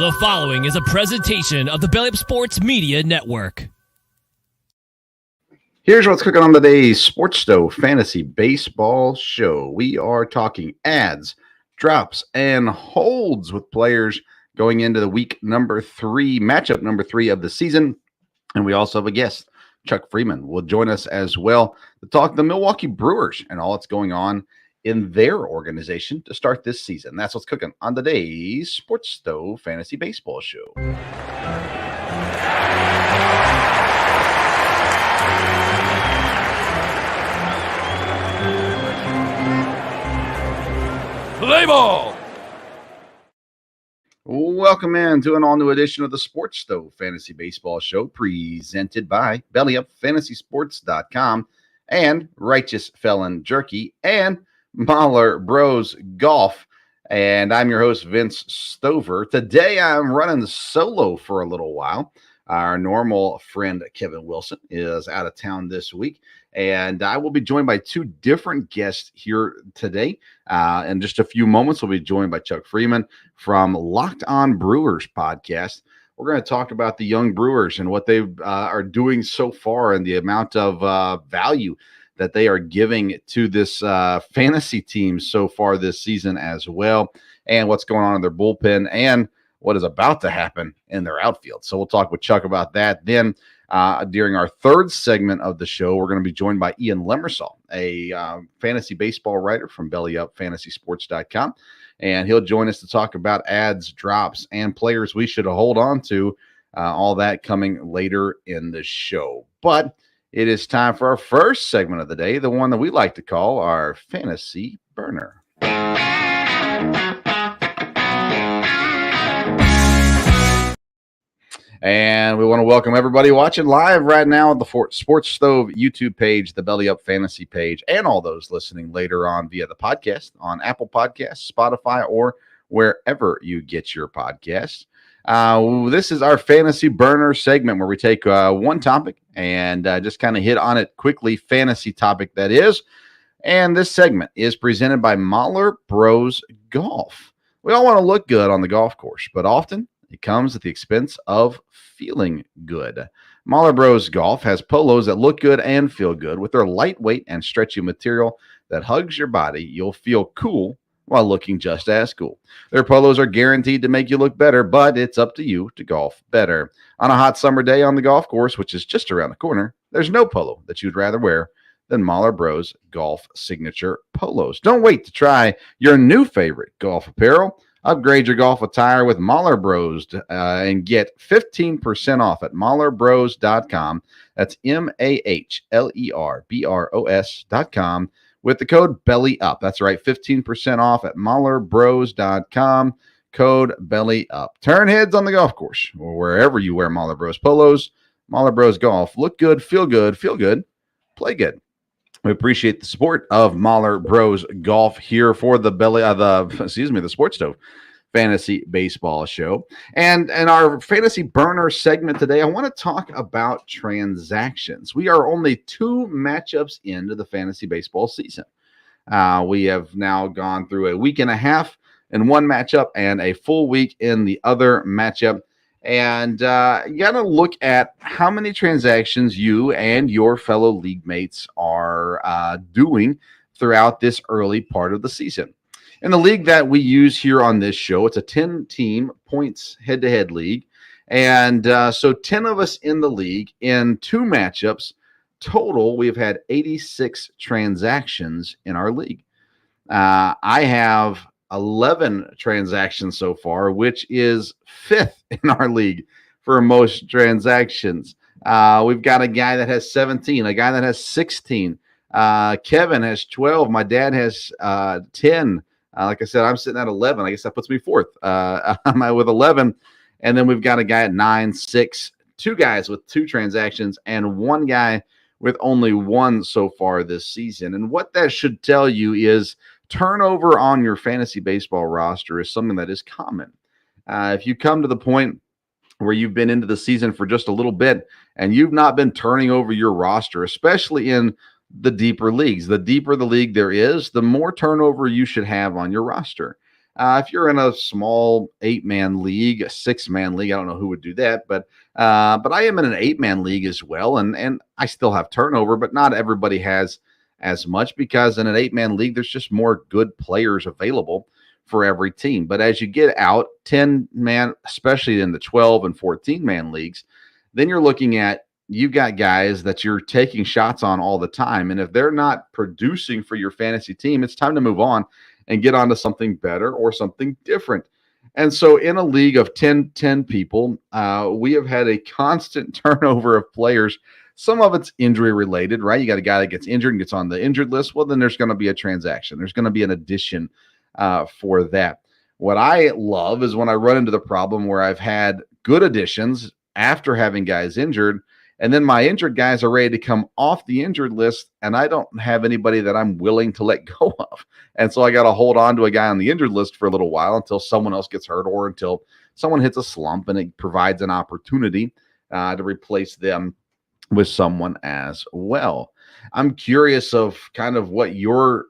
The following is a presentation of the Belly Up Sports Media Network. Here's what's cooking on today's Sports Show Fantasy Baseball Show. We are talking ads, drops, and holds with players going into the week number 3, matchup number 3 of the season. And we also have a guest, Chuck Freeman, will join us as well to talk the Milwaukee Brewers and all that's going on in their organization to start this season. That's what's cooking on today's Sports Stove Fantasy Baseball Show. Play ball! Welcome in to an all-new edition of the Sports Stove Fantasy Baseball Show, presented by BellyUpFantasySports.com and Righteous Felon Jerky and Mahler Bros Golf. And I'm your host, Vince Stover. Today I'm running solo for a little while. Our normal friend Kevin Wilson is out of town this week, and I will be joined by 2 different guests here today. In just a few moments, we'll be joined by Chuck Freeman from Locked On Brewers podcast. We're going to talk about the young Brewers and what they are doing so far and the amount of value that they are giving to this fantasy team so far this season as well, and what's going on in their bullpen and what is about to happen in their outfield. So we'll talk with Chuck about that. Then during our third segment of the show, we're going to be joined by Ian Lemersall, a fantasy baseball writer from BellyUpFantasySports.com, and he'll join us to talk about ads, drops, and players we should hold on to, all that coming later in the show. But it is time for our first segment of the day, the one that we like to call our Fantasy Burner. And we want to welcome everybody watching live right now at the Sports Stove YouTube page, the Belly Up Fantasy page, and all those listening later on via the podcast on Apple Podcasts, Spotify, or wherever you get your podcasts. This is our Fantasy Burner segment where we take one topic and just kind of hit on it quickly, fantasy topic that is. And this segment is presented by Mahler Bros Golf. We all want to look good on the golf course, but often it comes at the expense of feeling good. Mahler Bros Golf has polos that look good and feel good. With their lightweight and stretchy material that hugs your body, you'll feel cool while looking just as cool. Their polos are guaranteed to make you look better, but it's up to you to golf better. On a hot summer day on the golf course, which is just around the corner, there's no polo that you'd rather wear than Mahler Bros Golf Signature Polos. Don't wait to try your new favorite golf apparel. Upgrade your golf attire with Mahler Bros and get 15% off at MahlerBros.com. That's MahlerBros.com with the code BELLYUP. That's right, 15% off at MahlerBros.com. Code BELLYUP. Turn heads on the golf course or wherever you wear Mahler Bros polos. Mahler Bros Golf. Look good, feel good, play good. We appreciate the support of Mahler Bros Golf here for the the Sports Stove Fantasy Baseball Show. And our Fantasy Burner segment today, I want to talk about transactions. We are only 2 matchups into the fantasy baseball season. We have now gone through a week and a half in one matchup and a full week in the other matchup. And you got to look at how many transactions you and your fellow league mates are doing throughout this early part of the season. In the league that we use here on this show, it's a 10-team points head-to-head league. And so 10 of us in the league in 2 matchups. Total, we've had 86 transactions in our league. I have 11 transactions so far, which is 5th in our league for most transactions. We've got a guy that has 17, a guy that has 16. Kevin has 12. My dad has 10. Like I said, I'm sitting at 11. I guess that puts me 4th. I'm with 11. And then we've got a guy at 9, 6, 2 guys with 2 transactions, and 1 guy with only 1 so far this season. And what that should tell you is turnover on your fantasy baseball roster is something that is common. If you come to the point where you've been into the season for just a little bit and you've not been turning over your roster, especially in the deeper leagues, the deeper the league there is, the more turnover you should have on your roster. If you're in a small 8-man league, a 6-man league, I don't know who would do that, but I am in an 8-man league as well, and I still have turnover, but not everybody has as much because in an 8-man league, there's just more good players available for every team. But as you get out 10-man, especially in the 12 and 14-man leagues, then you're looking at you got guys that you're taking shots on all the time. And if they're not producing for your fantasy team, it's time to move on and get on to something better or something different. And so in a league of 10 people, we have had a constant turnover of players. Some of it's injury related, right? You got a guy that gets injured and gets on the injured list. Well, then there's going to be a transaction. There's going to be an addition for that. What I love is when I run into the problem where I've had good additions after having guys injured, and then my injured guys are ready to come off the injured list, and I don't have anybody that I'm willing to let go of. And so I got to hold on to a guy on the injured list for a little while until someone else gets hurt or until someone hits a slump, and it provides an opportunity to replace them with someone as well. I'm curious of kind of what your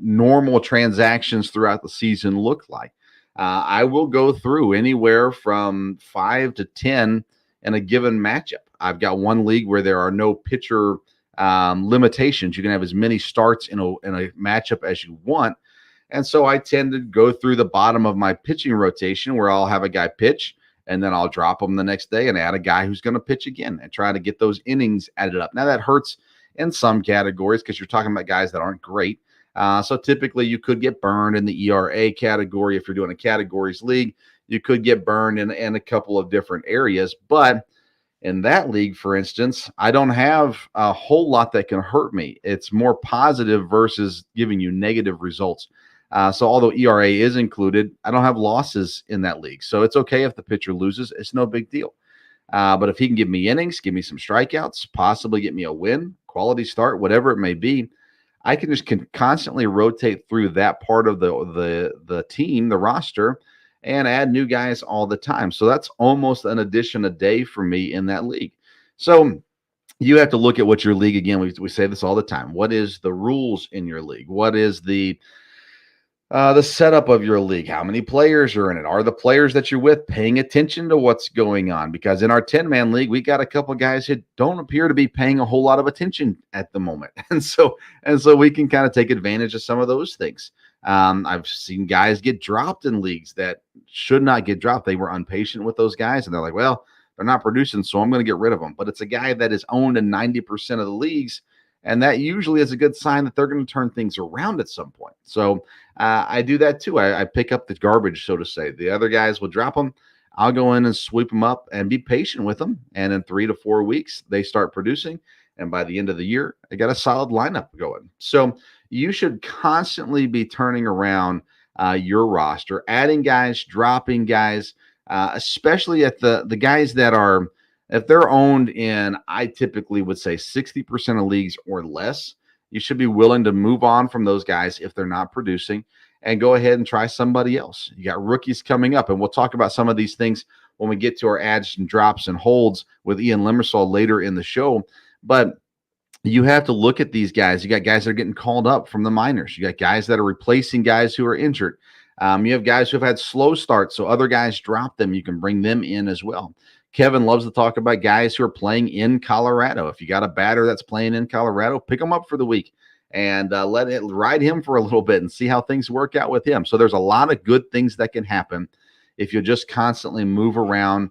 normal transactions throughout the season look like. I will go through anywhere from 5 to 10 in a given matchup. I've got one league where there are no pitcher limitations. You can have as many starts in a matchup as you want. And so I tend to go through the bottom of my pitching rotation where I'll have a guy pitch, and then I'll drop him the next day and add a guy who's going to pitch again and try to get those innings added up. Now, that hurts in some categories because you're talking about guys that aren't great. So typically you could get burned in the ERA category. If you're doing a categories league, you could get burned in a couple of different areas. But in that league, for instance, I don't have a whole lot that can hurt me. It's more positive versus giving you negative results. So although ERA is included, I don't have losses in that league. So it's okay if the pitcher loses. It's no big deal. But if he can give me innings, give me some strikeouts, possibly get me a win, quality start, whatever it may be, I can just constantly rotate through that part of the team, the roster, and add new guys all the time. So that's almost an addition a day for me in that league. So you have to look at what your league, again, we say this all the time. What is the rules in your league? What is the setup of your league? How many players are in it? Are the players that you're with paying attention to what's going on? Because in our 10-man league, we got a couple guys who don't appear to be paying a whole lot of attention at the moment. And so we can kind of take advantage of some of those things. I've seen guys get dropped in leagues that should not get dropped. They were impatient with those guys, and they're like, well, they're not producing, so I'm going to get rid of them. But it's a guy that is owned in 90% of the leagues, and that usually is a good sign that they're going to turn things around at some point. So I do that too. I pick up the garbage, so to say. The other guys will drop them. I'll go in and sweep them up and be patient with them. And in 3 to 4 weeks, they start producing. And by the end of the year, I got a solid lineup going. So you should constantly be turning around your roster, adding guys, dropping guys, especially at the guys that are, if they're owned in, I typically would say 60% of leagues or less, you should be willing to move on from those guys if they're not producing and go ahead and try somebody else. You got rookies coming up, and we'll talk about some of these things when we get to our adds and drops and holds with Ian Limersall later in the show. But you have to look at these guys. You got guys that are getting called up from the minors. You got guys that are replacing guys who are injured. You have guys who have had slow starts, so other guys drop them. You can bring them in as well. Kevin loves to talk about guys who are playing in Colorado. If you got a batter that's playing in Colorado, pick him up for the week and let it ride him for a little bit and see how things work out with him. So there's a lot of good things that can happen if you just constantly move around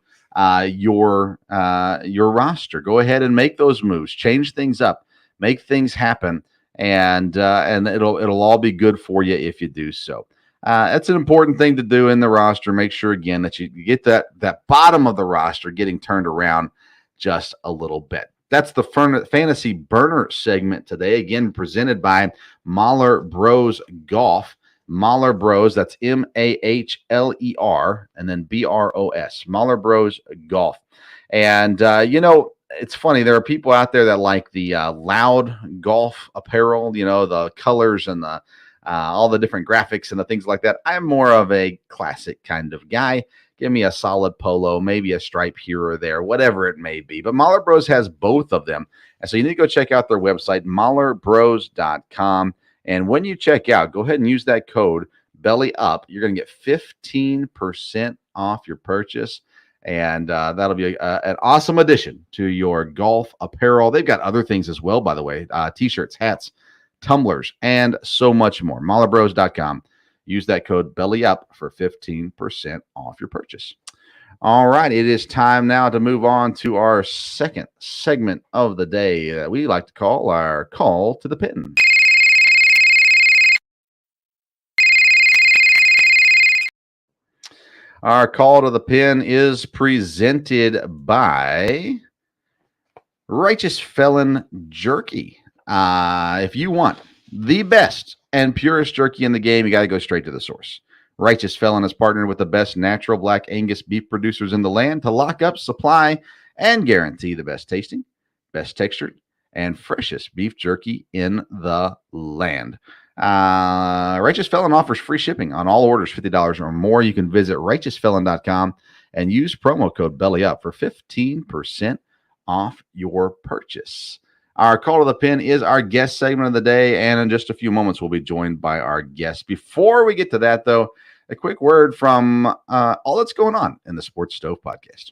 your roster. Go ahead and make those moves, change things up, make things happen, and it'll all be good for you if you do so. That's an important thing to do in the roster. Make sure, again, that you get that bottom of the roster getting turned around just a little bit. That's the Fantasy Burner segment today, again, presented by Mahler Bros Golf. Mahler Bros, that's Mahler and then Bros, Mahler Bros Golf. And, it's funny. There are people out there that like the loud golf apparel, the colors and the all the different graphics and the things like that. I'm more of a classic kind of guy. Give me a solid polo, maybe a stripe here or there, whatever it may be. But Mahler Bros has both of them. And so you need to go check out their website, mahlerbros.com. And when you check out, go ahead and use that code Belly Up, you're going to get 15% off your purchase. And that'll be an awesome addition to your golf apparel. They've got other things as well, by the way, T-shirts, hats, tumblers, and so much more. MahlerBros.com. Use that code BELLYUP for 15% off your purchase. All right, it is time now to move on to our second segment of the day that we like to call our Call to the Pin. Our Call to the Pin is presented by Righteous Felon Jerky. If you want the best and purest jerky in the game, you got to go straight to the source. Righteous Felon has partnered with the best natural black Angus beef producers in the land to lock up supply and guarantee the best tasting, best textured, and freshest beef jerky in the land. Righteous Felon offers free shipping on all orders $50 or more. You can visit righteousfelon.com and use promo code BELLYUP for 15% off your purchase. Our Call to the Pin is our guest segment of the day, and in just a few moments, we'll be joined by our guest. Before we get to that, though, a quick word from all that's going on in the Sports Stove podcast.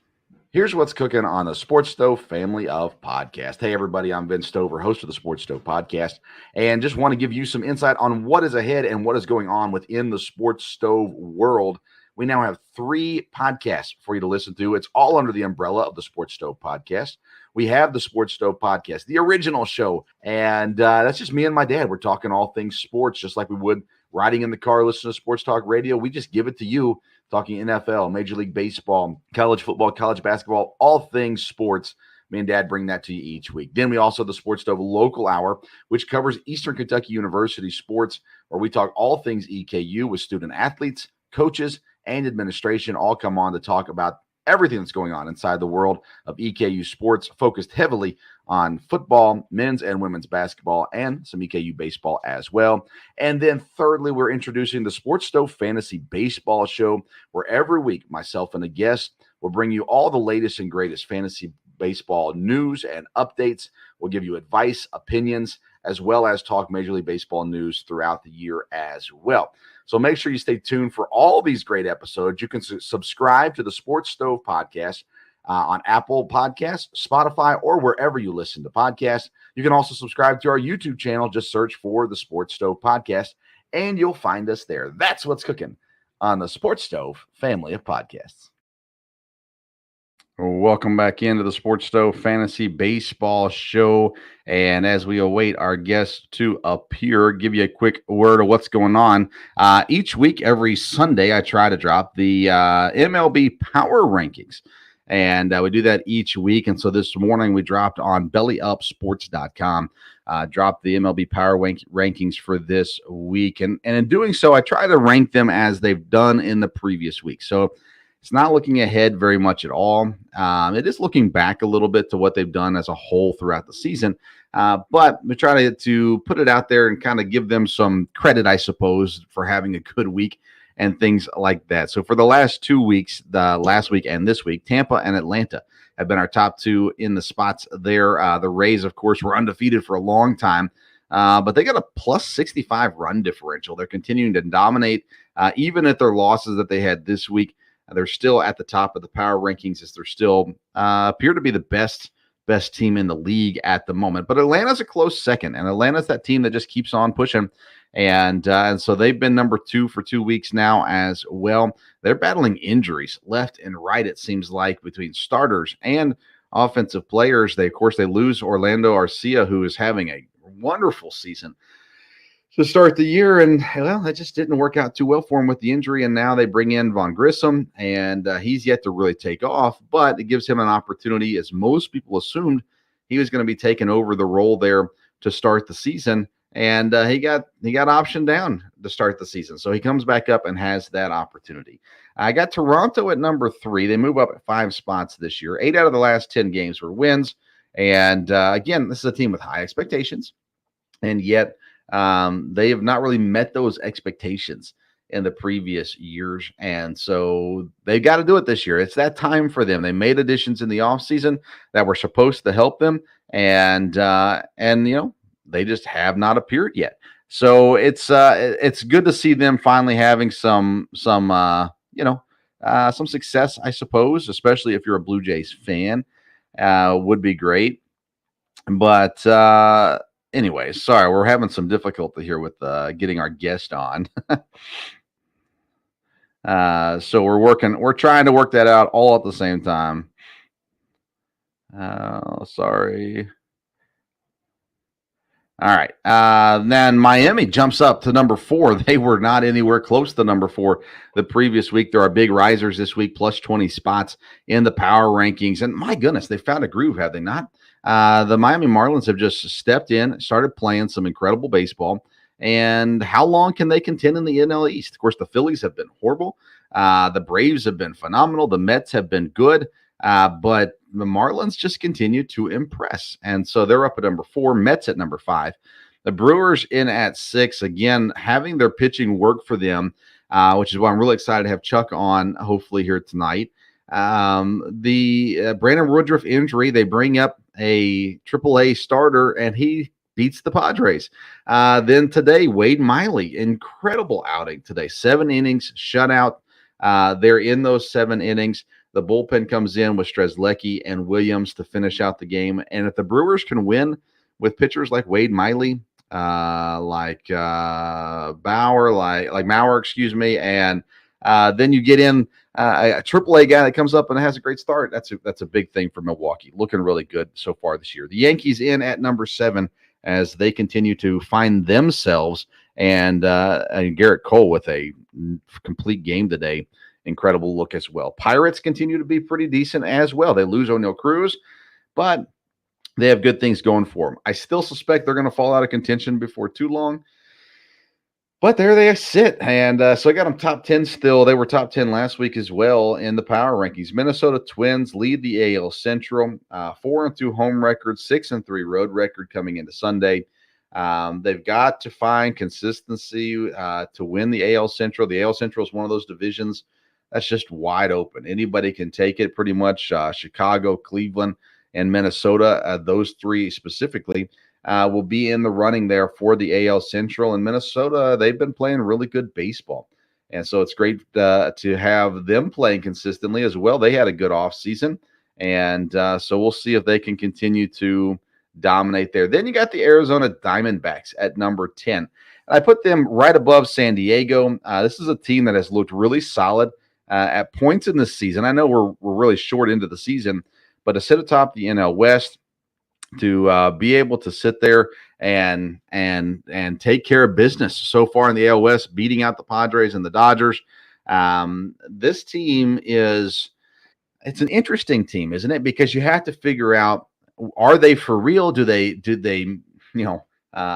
Here's what's cooking on the Sports Stove family of podcasts. Hey, everybody, I'm Vince Stover, host of the Sports Stove podcast, and just want to give you some insight on what is ahead and what is going on within the Sports Stove world. We now have 3 podcasts for you to listen to. It's all under the umbrella of the Sports Stove podcast. We have the Sports Stove podcast, the original show, and that's just me and my dad. We're talking all things sports, just like we would riding in the car, listening to sports talk radio. We just give it to you, talking NFL, Major League Baseball, college football, college basketball, all things sports. Me and Dad bring that to you each week. Then we also have the Sports Stove Local Hour, which covers Eastern Kentucky University sports, where we talk all things EKU with student athletes, coaches, and administration all come on to talk about everything that's going on inside the world of EKU sports, focused heavily on football, men's and women's basketball, and some EKU baseball as well. And then thirdly, we're introducing the Sports Stove Fantasy Baseball Show, where every week myself and a guest will bring you all the latest and greatest fantasy baseball news and updates. We'll give you advice, opinions, as well as talk Major League Baseball news throughout the year as well. So make sure you stay tuned for all these great episodes. You can subscribe to the Sports Stove podcast on Apple Podcasts, Spotify, or wherever you listen to podcasts. You can also subscribe to our YouTube channel. Just search for the Sports Stove podcast, and you'll find us there. That's what's cooking on the Sports Stove family of podcasts. Welcome back into the Sports Stove Fantasy Baseball Show. And as we await our guests to appear, give you a quick word of what's going on. Each week, every Sunday, I try to drop the MLB Power Rankings. And we do that each week. And so this morning, we dropped on BellyUpSports.com, dropped the MLB Power Rankings for this week. And in doing so, I try to rank them as they've done in the previous week. So it's not looking ahead very much at all. It is looking back a little bit to what they've done as a whole throughout the season. But we try to put it out there and kind of give them some credit, I suppose, for having a good week and things like that. So for the last 2 weeks, the last week and this week, Tampa and Atlanta have been our top 2 in the spots there. The Rays, of course, were undefeated for a long time, but they got a plus 65 run differential. They're continuing to dominate, even at their losses that they had this week. They're still at the top of the power rankings, as they're still appear to be the best team in the league at the moment. But Atlanta's a close second, and Atlanta's that team that just keeps on pushing. And so they've been number 2 for 2 weeks now as well. They're battling injuries left and right, it seems like, between starters and offensive players. They lose Orlando Arcia, who is having a wonderful season to start the year, and well, it just didn't work out too well for him with the injury. And now they bring in Von Grissom, and he's yet to really take off, but it gives him an opportunity, as most people assumed he was going to be taking over the role there to start the season. And he got optioned down to start the season, so he comes back up and has that opportunity. I got Toronto at number 3. They move up at 5 spots this year. 8 out of the last 10 games were wins, and again, this is a team with high expectations, and yet they have not really met those expectations in the previous years. And so they've got to do it this year. It's that time for them. They made additions in the offseason that were supposed to help them. And you know, they just have not appeared yet. So it's good to see them finally having some success, I suppose, especially if you're a Blue Jays fan. Would be great. But anyway, sorry, we're having some difficulty here with getting our guest on. So we're trying to work that out all at the same time. Sorry. All right. Then Miami jumps up to number 4. They were not anywhere close to number 4 the previous week. There are big risers this week, plus 20 spots in the power rankings. And my goodness, they found a groove, have they not? The Miami Marlins have just stepped in, started playing some incredible baseball. And how long can they contend in the NL East? Of course, the Phillies have been horrible. The Braves have been phenomenal. The Mets have been good. But the Marlins just continue to impress. And so they're up at number 4, Mets at number 5. The Brewers in at 6, again, having their pitching work for them, which is why I'm really excited to have Chuck on, hopefully, here tonight. The Brandon Woodruff injury, they bring up a AAA starter, and he beats the Padres. Then today, Wade Miley, incredible outing today. 7 innings, shutout. They're in those 7 innings. The bullpen comes in with Strzelecki and Williams to finish out the game. And if the Brewers can win with pitchers like Wade Miley, like Bauer, like Mauer, and then you get in a AAA guy that comes up and has a great start. That's a big thing for Milwaukee. Looking really good so far this year. The Yankees in at number 7 as they continue to find themselves. And Garrett Cole with a complete game today. Incredible look as well. Pirates continue to be pretty decent as well. They lose O'Neal Cruz, but they have good things going for them. I still suspect they're going to fall out of contention before too long, but there they sit. And so I got them top 10 still. They were top 10 last week as well in the power rankings. Minnesota Twins lead the AL Central, 4-2 home record, 6-3 road record coming into Sunday. They've got to find consistency to win the AL Central. The AL Central is one of those divisions that's just wide open. Anybody can take it pretty much. Chicago, Cleveland, and Minnesota, those 3 specifically, will be in the running there for the AL Central. And Minnesota, they've been playing really good baseball. And so it's great to have them playing consistently as well. They had a good offseason. And so we'll see if they can continue to dominate there. Then you got the Arizona Diamondbacks at number 10. I put them right above San Diego. This is a team that has looked really solid at points in this season. I know we're really short into the season, but to sit atop the NL West, to be able to sit there and take care of business so far in the AL West, beating out the Padres and the Dodgers. This team it's an interesting team, isn't it? Because you have to figure out, are they for real? Do they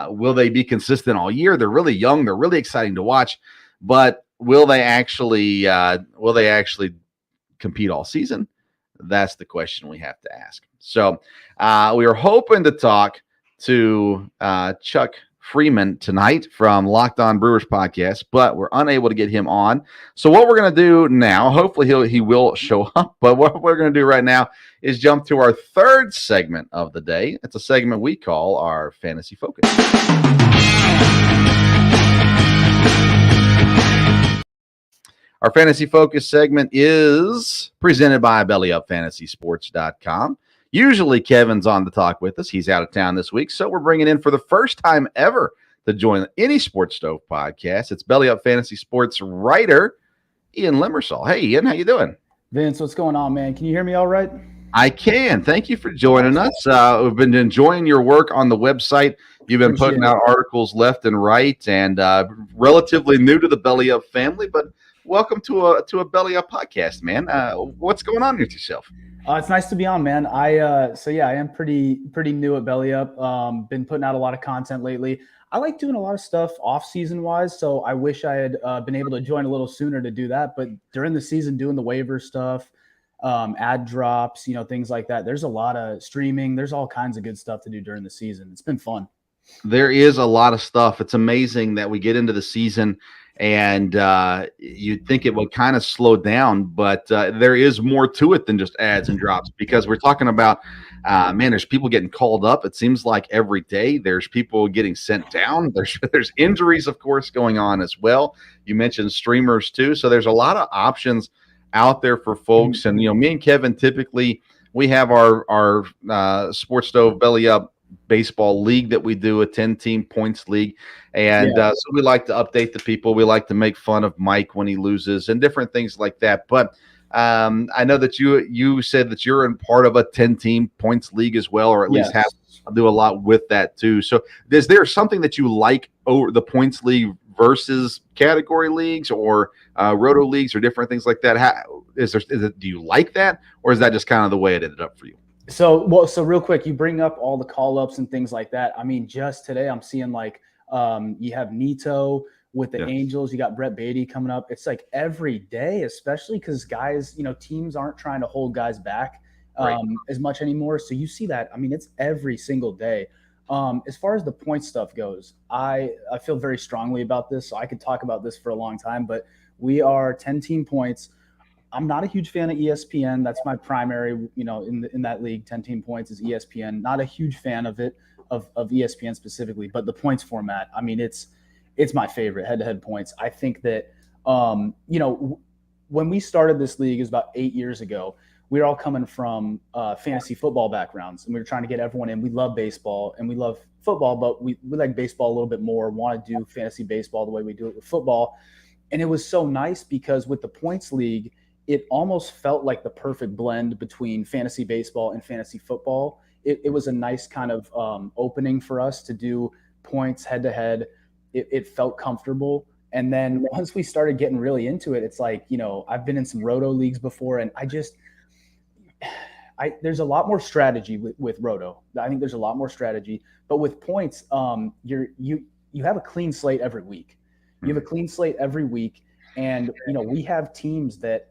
will they be consistent all year? They're really young. They're really exciting to watch, but will they actually compete all season? That's the question we have to ask. So we are hoping to talk to Chuck Freeman tonight from Locked On Brewers podcast, but we're unable to get him on. So what we're going to do now, hopefully he will show up, but what we're going to do right now is jump to our 3rd segment of the day. It's a segment we call our Fantasy Focus. Our Fantasy Focus segment is presented by BellyUpFantasySports.com. Usually Kevin's on to talk with us. He's out of town this week, so we're bringing in for the first time ever to join any Sports Stove podcast. It's Belly Up Fantasy Sports writer Ian Limersall. Hey, Ian, how you doing? Vince, what's going on, man? Can you hear me all right? I can. Thank you for joining us. We've been enjoying your work on the website. You've been putting out articles left and right, and relatively new to the Belly Up family, but welcome to a Belly Up podcast, man. What's going on with yourself? It's nice to be on, man. I am pretty new at Belly Up. Been putting out a lot of content lately. I like doing a lot of stuff off season wise, so I wish I had been able to join a little sooner to do that. But during the season, doing the waiver stuff, ad drops, things like that. There's a lot of streaming. There's all kinds of good stuff to do during the season. It's been fun. There is a lot of stuff. It's amazing that we get into the season And you'd think it would kind of slow down, but there is more to it than just ads and drops, because we're talking about, man, there's people getting called up. It seems like every day there's people getting sent down. There's injuries, of course, going on as well. You mentioned streamers too. So there's a lot of options out there for folks. And, me and Kevin, typically we have our Sports Stove Belly Up baseball league that we do, a 10-team points league. And so we like to update the people. We like to make fun of Mike when he loses and different things like that. But I know that you said that you're in part of a 10-team points league as well, or at least have to do a lot with that too. So is there something that you like over the points league versus category leagues or roto leagues or different things like that? Do you like that, or is that just kind of the way it ended up for you? So real quick, you bring up all the call ups and things like that. I mean, just today I'm seeing like you have Nito with the Angels. You got Brett Beatty coming up. It's like every day, especially because guys, teams aren't trying to hold guys back as much anymore. So you see that. I mean, it's every single day. As far as the point stuff goes, I feel very strongly about this. So I could talk about this for a long time, but we are 10-team points. I'm not a huge fan of ESPN. That's my primary, in that league. 10-team points is ESPN. Not a huge fan of it, of ESPN specifically, but the points format. I mean, it's my favorite, head-to-head points. I think that, when we started this league, it was about 8 years ago. We were all coming from fantasy football backgrounds, and we were trying to get everyone in. We love baseball and we love football, but we like baseball a little bit more. Want to do fantasy baseball the way we do it with football, and it was so nice because with the points league, it almost felt like the perfect blend between fantasy baseball and fantasy football. It was a nice kind of opening for us to do points head to head. It felt comfortable. And then once we started getting really into it, it's like, I've been in some roto leagues before, and there's a lot more strategy with roto. I think there's a lot more strategy, but with points, you have a clean slate every week. You have a clean slate every week. And, we have teams that,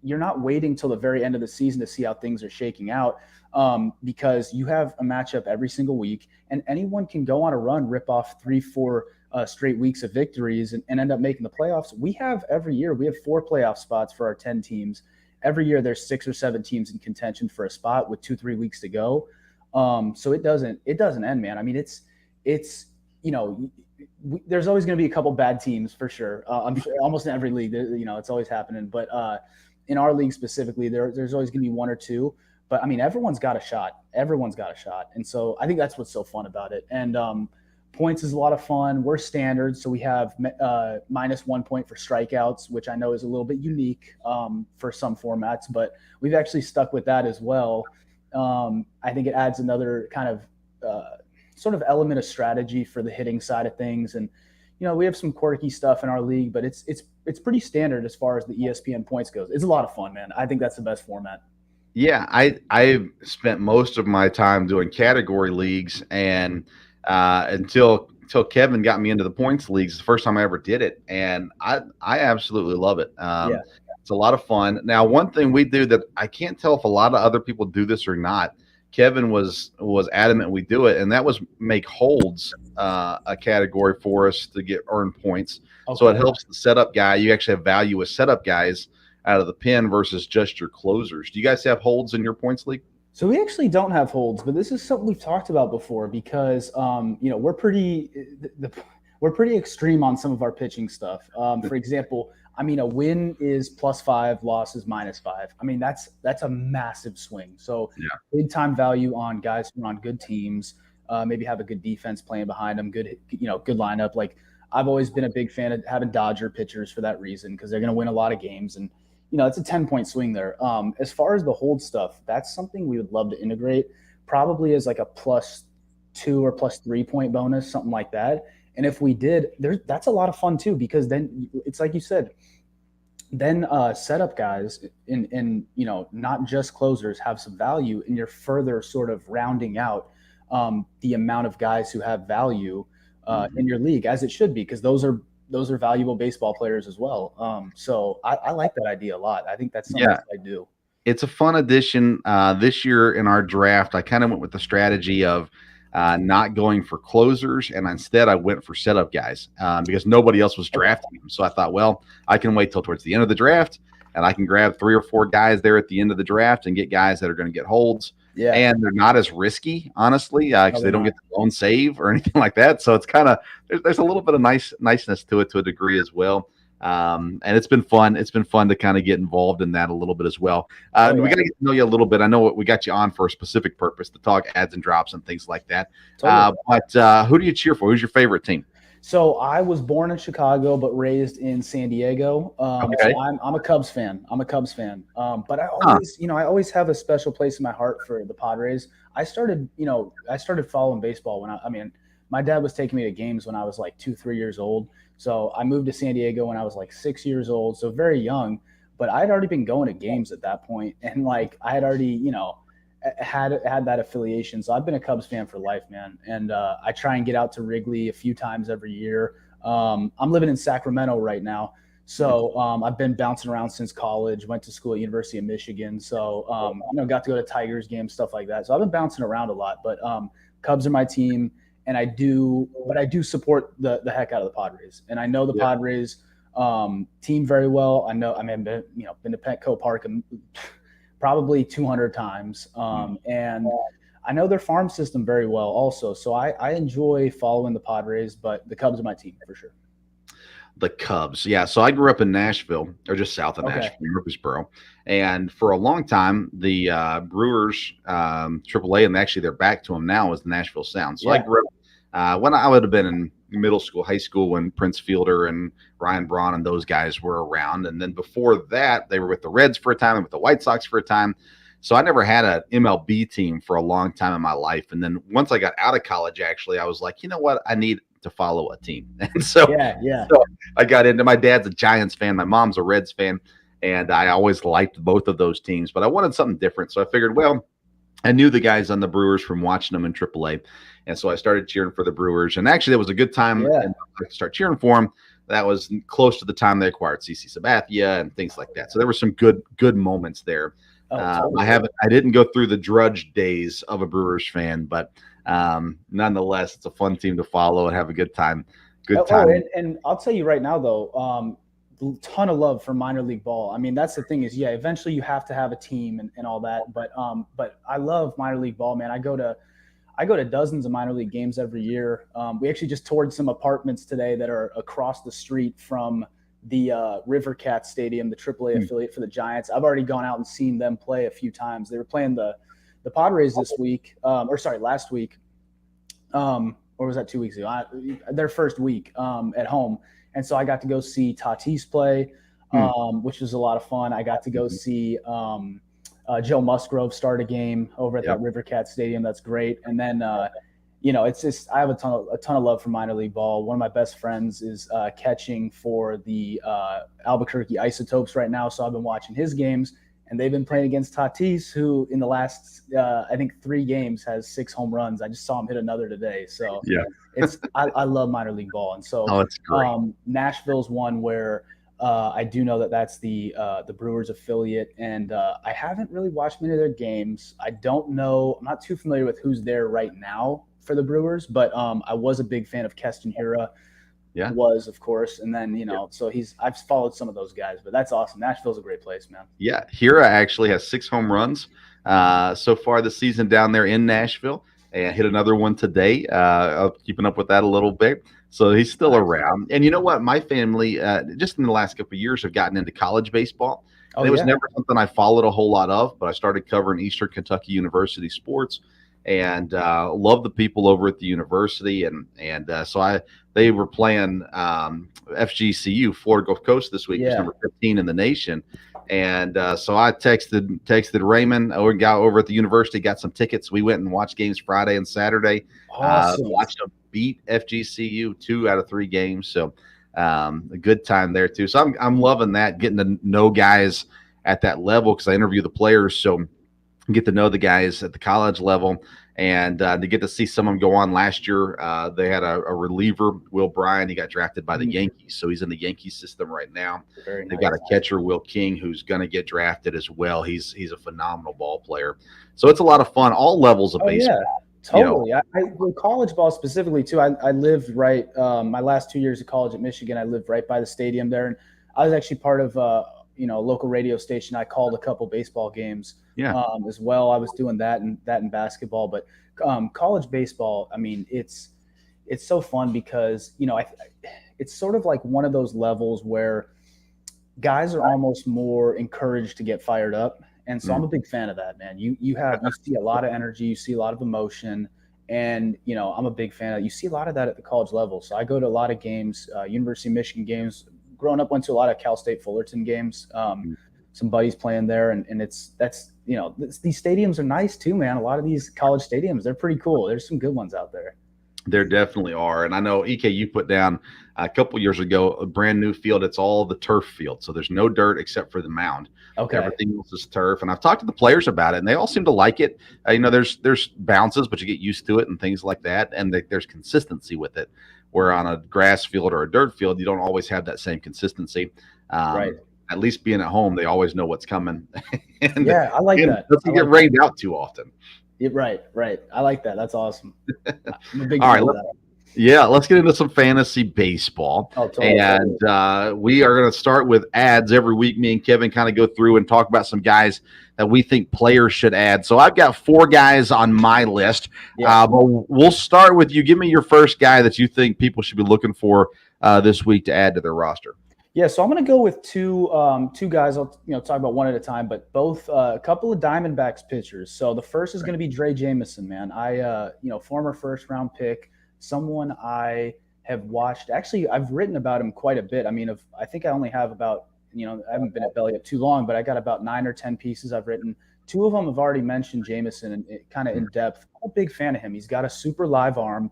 you're not waiting till the very end of the season to see how things are shaking out, because you have a matchup every single week, and anyone can go on a run, rip off 3-4 straight weeks of victories and end up making the playoffs. Every year, we have 4 playoff spots for our 10 teams. Every year there's 6 or 7 teams in contention for a spot with 2-3 weeks to go. So it doesn't end, man. I mean, there's always going to be a couple bad teams for sure. I'm sure almost in every league, it's always happening. But in our league specifically, there's always going to be 1 or 2. But I mean, everyone's got a shot. And so I think that's what's so fun about it. And points is a lot of fun. We're standard, so we have -1 point for strikeouts, which I know is a little bit unique for some formats, but we've actually stuck with that as well. I think it adds another kind of sort of element of strategy for the hitting side of things. And, we have some quirky stuff in our league, but it's pretty standard as far as the ESPN points goes. It's a lot of fun, man. I think that's the best format. Yeah, I've spent most of my time doing category leagues, and until Kevin got me into the points leagues, the first time I ever did it, and I absolutely love it. It's a lot of fun. Now, one thing we do that I can't tell if a lot of other people do this or not, Kevin was adamant we do it, and that was make holds a category for us to earn points. Okay. So it helps the setup guy. You actually have value with setup guys out of the pen versus just your closers. Do you guys have holds in your points league? So we actually don't have holds, but this is something we've talked about before because we're pretty extreme on some of our pitching stuff. For example, I mean, a win is +5, loss is -5. I mean, that's a massive swing. So big time value on guys who are on good teams, maybe have a good defense playing behind them, good lineup. Like I've always been a big fan of having Dodger pitchers for that reason because they're going to win a lot of games, and it's a 10-point swing there. As far as the hold stuff, that's something we would love to integrate, probably as like a +2 or +3 point bonus, something like that. And if we did, that's a lot of fun too, because then it's like you said, then setup guys and not just closers have some value, and you're further sort of rounding out the amount of guys who have value in your league, as it should be, because those are valuable baseball players as well. So I like that idea a lot. I think that's something that I do. It's a fun addition. This year in our draft, I kind of went with the strategy of not going for closers, and instead I went for setup guys because nobody else was drafting them. So I thought, well, I can wait till towards the end of the draft, and I can grab 3 or 4 guys there at the end of the draft and get guys that are going to get holds. Yeah. And they're not as risky, honestly, because they don't get the loan save or anything like that. So it's kind of there's a little bit of niceness to it to a degree as well. And it's been fun. It's been fun to kind of get involved in that a little bit as well. We got to get to know you a little bit. I know we got you on for a specific purpose to talk ads and drops and things like that. Totally. But who do you cheer for? Who's your favorite team? So I was born in Chicago, but raised in San Diego. So I'm a Cubs fan. But I always, I always have a special place in my heart for the Padres. I started following baseball when my dad was taking me to games when I was like 2-3 years old. So I moved to San Diego when I was like 6 years old. So very young, but I'd already been going to games at that point. And like, I had already, had that affiliation. So I've been a Cubs fan for life, man. And I try and get out to Wrigley a few times every year. I'm living in Sacramento right now. So I've been bouncing around since college, went to school at University of Michigan. So, got to go to Tigers games, stuff like that. So I've been bouncing around a lot, but Cubs are my team. And I do support the heck out of the Padres. And I know the Padres team very well. Been to Petco Park probably 200 times. And I know their farm system very well also. So I enjoy following the Padres, but the Cubs are my team for sure. The Cubs. Yeah. So I grew up in Nashville, or just south of Nashville, Murfreesboro. And for a long time, the Brewers, AAA, and actually they're back to them now, was the Nashville Sound. So I grew up when I would have been in middle school, high school, when Prince Fielder and Ryan Braun and those guys were around. And then before that, they were with the Reds for a time and with the White Sox for a time. So I never had an MLB team for a long time in my life. And then once I got out of college, actually, I was like, you know what? I need to follow a team. And so, so I got into, my dad's a Giants fan. My mom's a Reds fan. And I always liked both of those teams, but I wanted something different. So I figured, well, I knew the guys on the Brewers from watching them in AAA. And so I started cheering for the Brewers. And actually, that was a good time to start cheering for them. That was close to the time they acquired CC Sabathia and things like that. So there were some good moments there. I didn't go through the drudge days of a Brewers fan, but nonetheless, it's a fun team to follow and have a good time. And I'll tell you right now, though, ton of love for minor league ball. I mean, that's the thing is, eventually you have to have a team and all that. But I love minor league ball, man. I go to dozens of minor league games every year. We actually just toured some apartments today that are across the street from the River Cats Stadium, the AAA affiliate for the Giants. I've already gone out and seen them play a few times. They were playing the Padres last week. Or was that 2 weeks ago? Their first week at home. And so I got to go see Tatis play, which was a lot of fun. I got to go see Joe Musgrove start a game over at that River Cats Stadium. That's great. And then, it's just, I have a ton of love for minor league ball. One of my best friends is catching for the Albuquerque Isotopes right now. So I've been watching his games, and they've been playing against Tatis, who in the last, I think 3 games has 6 home runs. I just saw him hit another today. So I love minor league ball. And so Nashville's one where I do know that's the Brewers affiliate, and I haven't really watched many of their games. I don't know. I'm not too familiar with who's there right now for the Brewers, but I was a big fan of Keston Hiura. Was, of course. And then, so I've followed some of those guys, but that's awesome. Nashville's a great place, man. Yeah. Hiura actually has 6 home runs so far this season down there in Nashville, and hit another one today. Keeping up with that a little bit. So he's still around. And you know what? My family, just in the last couple of years, have gotten into college baseball. It was never something I followed a whole lot of, but I started covering Eastern Kentucky University sports, and love the people over at the university. And so they were playing FGCU, Florida Gulf Coast, this week. Who's number 15 in the nation. And so I texted Raymond, our guy over at the university, got some tickets. We went and watched games Friday and Saturday. Awesome. Watched them beat FGCU 2 out of 3 games. So a good time there too. So I'm loving that, getting to know guys at that level, because I interview the players. So get to know the guys at the college level, and to get to see some of them go on. Last year, they had a reliever, Will Bryan. He got drafted by the Yankees, so he's in the Yankees system right now. They've got a catcher, Will King, who's going to get drafted as well. He's a phenomenal ball player. So it's a lot of fun, all levels of baseball. Totally. With college ball specifically too, I lived right, my last 2 years of college at Michigan, I lived right by the stadium there. And I was actually part of, a local radio station. I called a couple baseball games Yeah. as well. I was doing that and basketball, but college baseball, I mean, it's so fun because, it's sort of like one of those levels where guys are almost more encouraged to get fired up. And so I'm a big fan of that, man. You see a lot of energy, you see a lot of emotion, and I'm a big fan of. You see a lot of that at the college level. So I go to a lot of games, University of Michigan games. Growing up, went to a lot of Cal State Fullerton games. Some buddies playing there, and these stadiums are nice too, man. A lot of these college stadiums, they're pretty cool. There's some good ones out there. There definitely are. And I know, you put down a couple years ago a brand new field. It's all the turf field. So there's no dirt except for the mound. Okay. Everything else is turf. And I've talked to the players about it, and they all seem to like it. There's bounces, but you get used to it and things like that. And there's consistency with it, where on a grass field or a dirt field, you don't always have that same consistency. Right. At least being at home, they always know what's coming. And, yeah, I like that. It doesn't get rained out too often. Right. I like that. That's awesome. I'm a big All fan right, of that. Yeah, let's get into some fantasy baseball. Oh, totally. And we are going to start with ads every week. Me and Kevin kind of go through and talk about some guys that we think players should add. So I've got 4 guys on my list. Yeah. But we'll start with you. Give me your first guy that you think people should be looking for this week to add to their roster. Yeah, so I'm going to go with two guys. I'll talk about one at a time, but both a couple of Diamondbacks pitchers. So the first is going to be Dre Jameson, man. Former first round pick, someone I have watched. Actually, I've written about him quite a bit. I mean, I think I only have about I haven't been at Belly Up too long, but I got about 9 or 10 pieces I've written. 2 of them have already mentioned Jameson and kind of in depth. I'm a big fan of him. He's got a super live arm.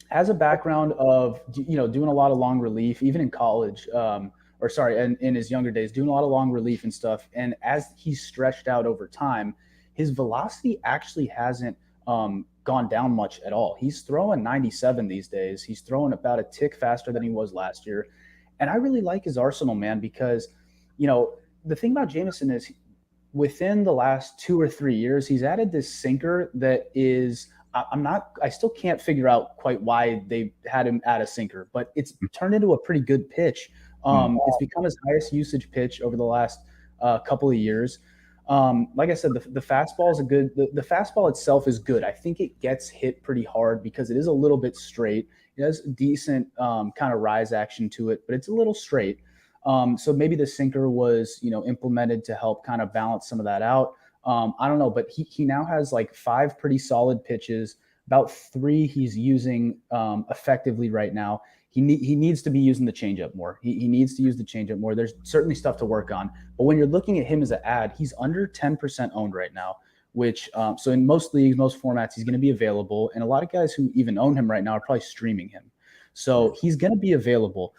Has a background of, doing a lot of long relief, even in college, in his younger days, doing a lot of long relief and stuff. And as he's stretched out over time, his velocity actually hasn't gone down much at all. He's throwing 97 these days. He's throwing about a tick faster than he was last year. And I really like his arsenal, man, because, the thing about Jameson is within the last 2 or 3 years, he's added this sinker that is – I still can't figure out quite why they had him add a sinker, but it's turned into a pretty good pitch. It's become his highest usage pitch over the last couple of years. Like I said, the fastball is the fastball itself is good. I think it gets hit pretty hard because it is a little bit straight. It has decent kind of rise action to it, but it's a little straight. So maybe the sinker was, implemented to help kind of balance some of that out. I don't know, but he now has like 5 pretty solid pitches. About 3 he's using effectively right now. He needs to be using the changeup more. He needs to use the changeup more. There's certainly stuff to work on. But when you're looking at him as an ad, he's under 10% owned right now, which so in most leagues, most formats, he's going to be available. And a lot of guys who even own him right now are probably streaming him. So he's going to be available.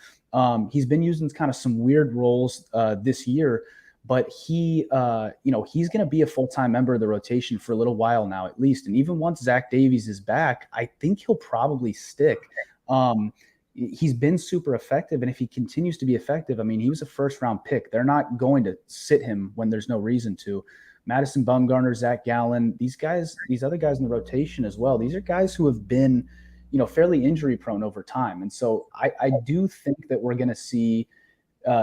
He's been using kind of some weird roles this year. But he's going to be a full-time member of the rotation for a little while now, at least. And even once Zach Davies is back, I think he'll probably stick. He's been super effective. And if he continues to be effective, I mean, he was a first-round pick. They're not going to sit him when there's no reason to. Madison Bumgarner, Zach Gallen, these other guys in the rotation as well. These are guys who have been, fairly injury-prone over time. And so I do think that we're going to see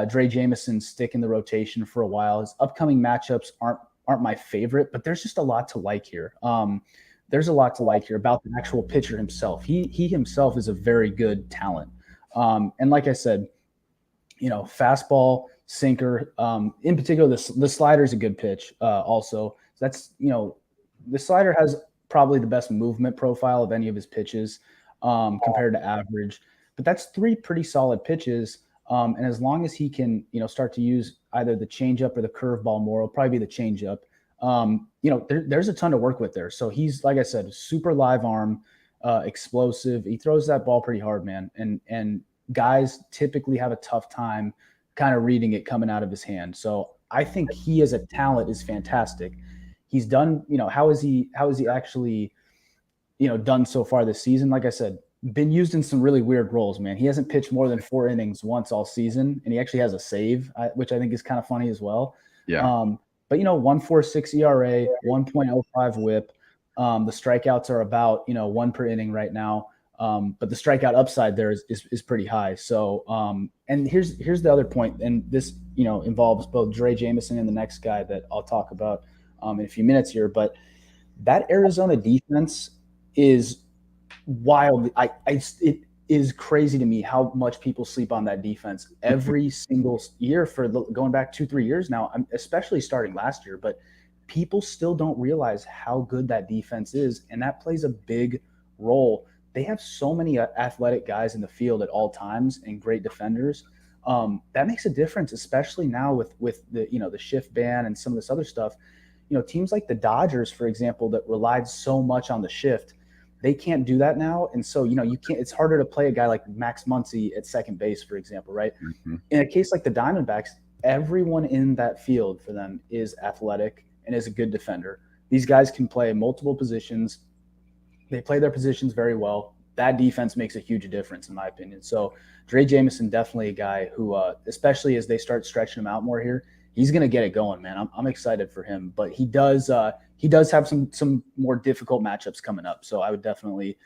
Dre Jameson stick in the rotation for a while. His upcoming matchups aren't my favorite, but there's just a lot to like here. There's a lot to like here about the actual pitcher himself. He himself is a very good talent. And like I said, fastball, sinker, in particular, the slider is a good pitch. Also, that's, the slider has probably the best movement profile of any of his pitches compared to average, but that's 3 pretty solid pitches. And as long as he can, start to use either the changeup or the curveball more, it'll probably be the changeup. There's a ton to work with there. So he's, like I said, super live arm, explosive. He throws that ball pretty hard, man. And guys typically have a tough time kind of reading it coming out of his hand. So I think he as a talent is fantastic. He's done, how is he actually, done so far this season? Like I said, been used in some really weird roles, man. He hasn't pitched more than 4 innings once all season, and he actually has a save, which I think is kind of funny as well. Yeah. But 1.46 ERA, 1.05 WHIP. The strikeouts are about, 1 per inning right now. But the strikeout upside there is pretty high. So, and here's the other point, and this, involves both Dre Jameson and the next guy that I'll talk about in a few minutes here. But that Arizona defense is wild. It is crazy to me how much people sleep on that defense every single year going back 2-3 years now, especially starting last year. But people still don't realize how good that defense is, and that plays a big role. They have so many athletic guys in the field at all times and great defenders. That makes a difference, especially now with the the shift ban and some of this other stuff. Teams like the Dodgers, for example, that relied so much on the shift, they can't do that now. And so, you can't, it's harder to play a guy like Max Muncy at second base, for example, right? Mm-hmm. In a case like the Diamondbacks, everyone in that field for them is athletic and is a good defender. These guys can play multiple positions. They play their positions very well. That defense makes a huge difference, in my opinion. So Dre Jameson, definitely a guy who, especially as they start stretching him out more here, he's going to get it going, man. I'm excited for him, but he does have some more difficult matchups coming up. So I would definitely,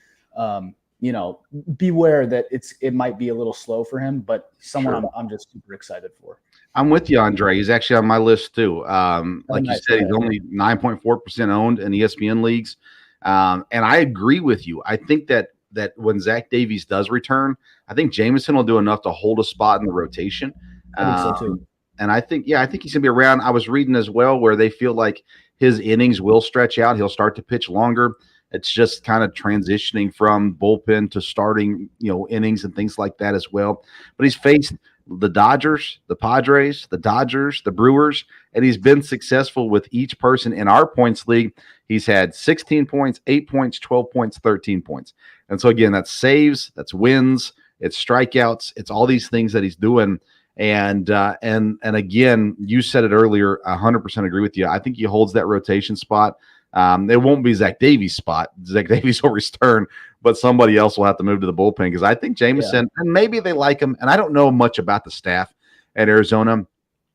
beware that it might be a little slow for him, but someone sure. I'm just super excited for. I'm with you, Andre. He's actually on my list too. Like you said, he's only 9.4% owned in ESPN leagues. And I agree with you. I think that when Zach Davies does return, I think Jameson will do enough to hold a spot in the rotation. I think so too. And I think he's going to be around. I was reading as well where they feel like his innings will stretch out. He'll start to pitch longer. It's just kind of transitioning from bullpen to starting, innings and things like that as well. But he's faced the Dodgers, the Padres, the Dodgers, the Brewers, and he's been successful with each person. In our points league, he's had 16 points, 8 points, 12 points, 13 points. And so, again, that's saves, that's wins, it's strikeouts, it's all these things that he's doing. And again, you said it earlier, 100% agree with you. I think he holds that rotation spot. It won't be Zach Davies' spot. Zach Davies will return, but somebody else will have to move to the bullpen because I think Jameson, and maybe they like him, and I don't know much about the staff at Arizona.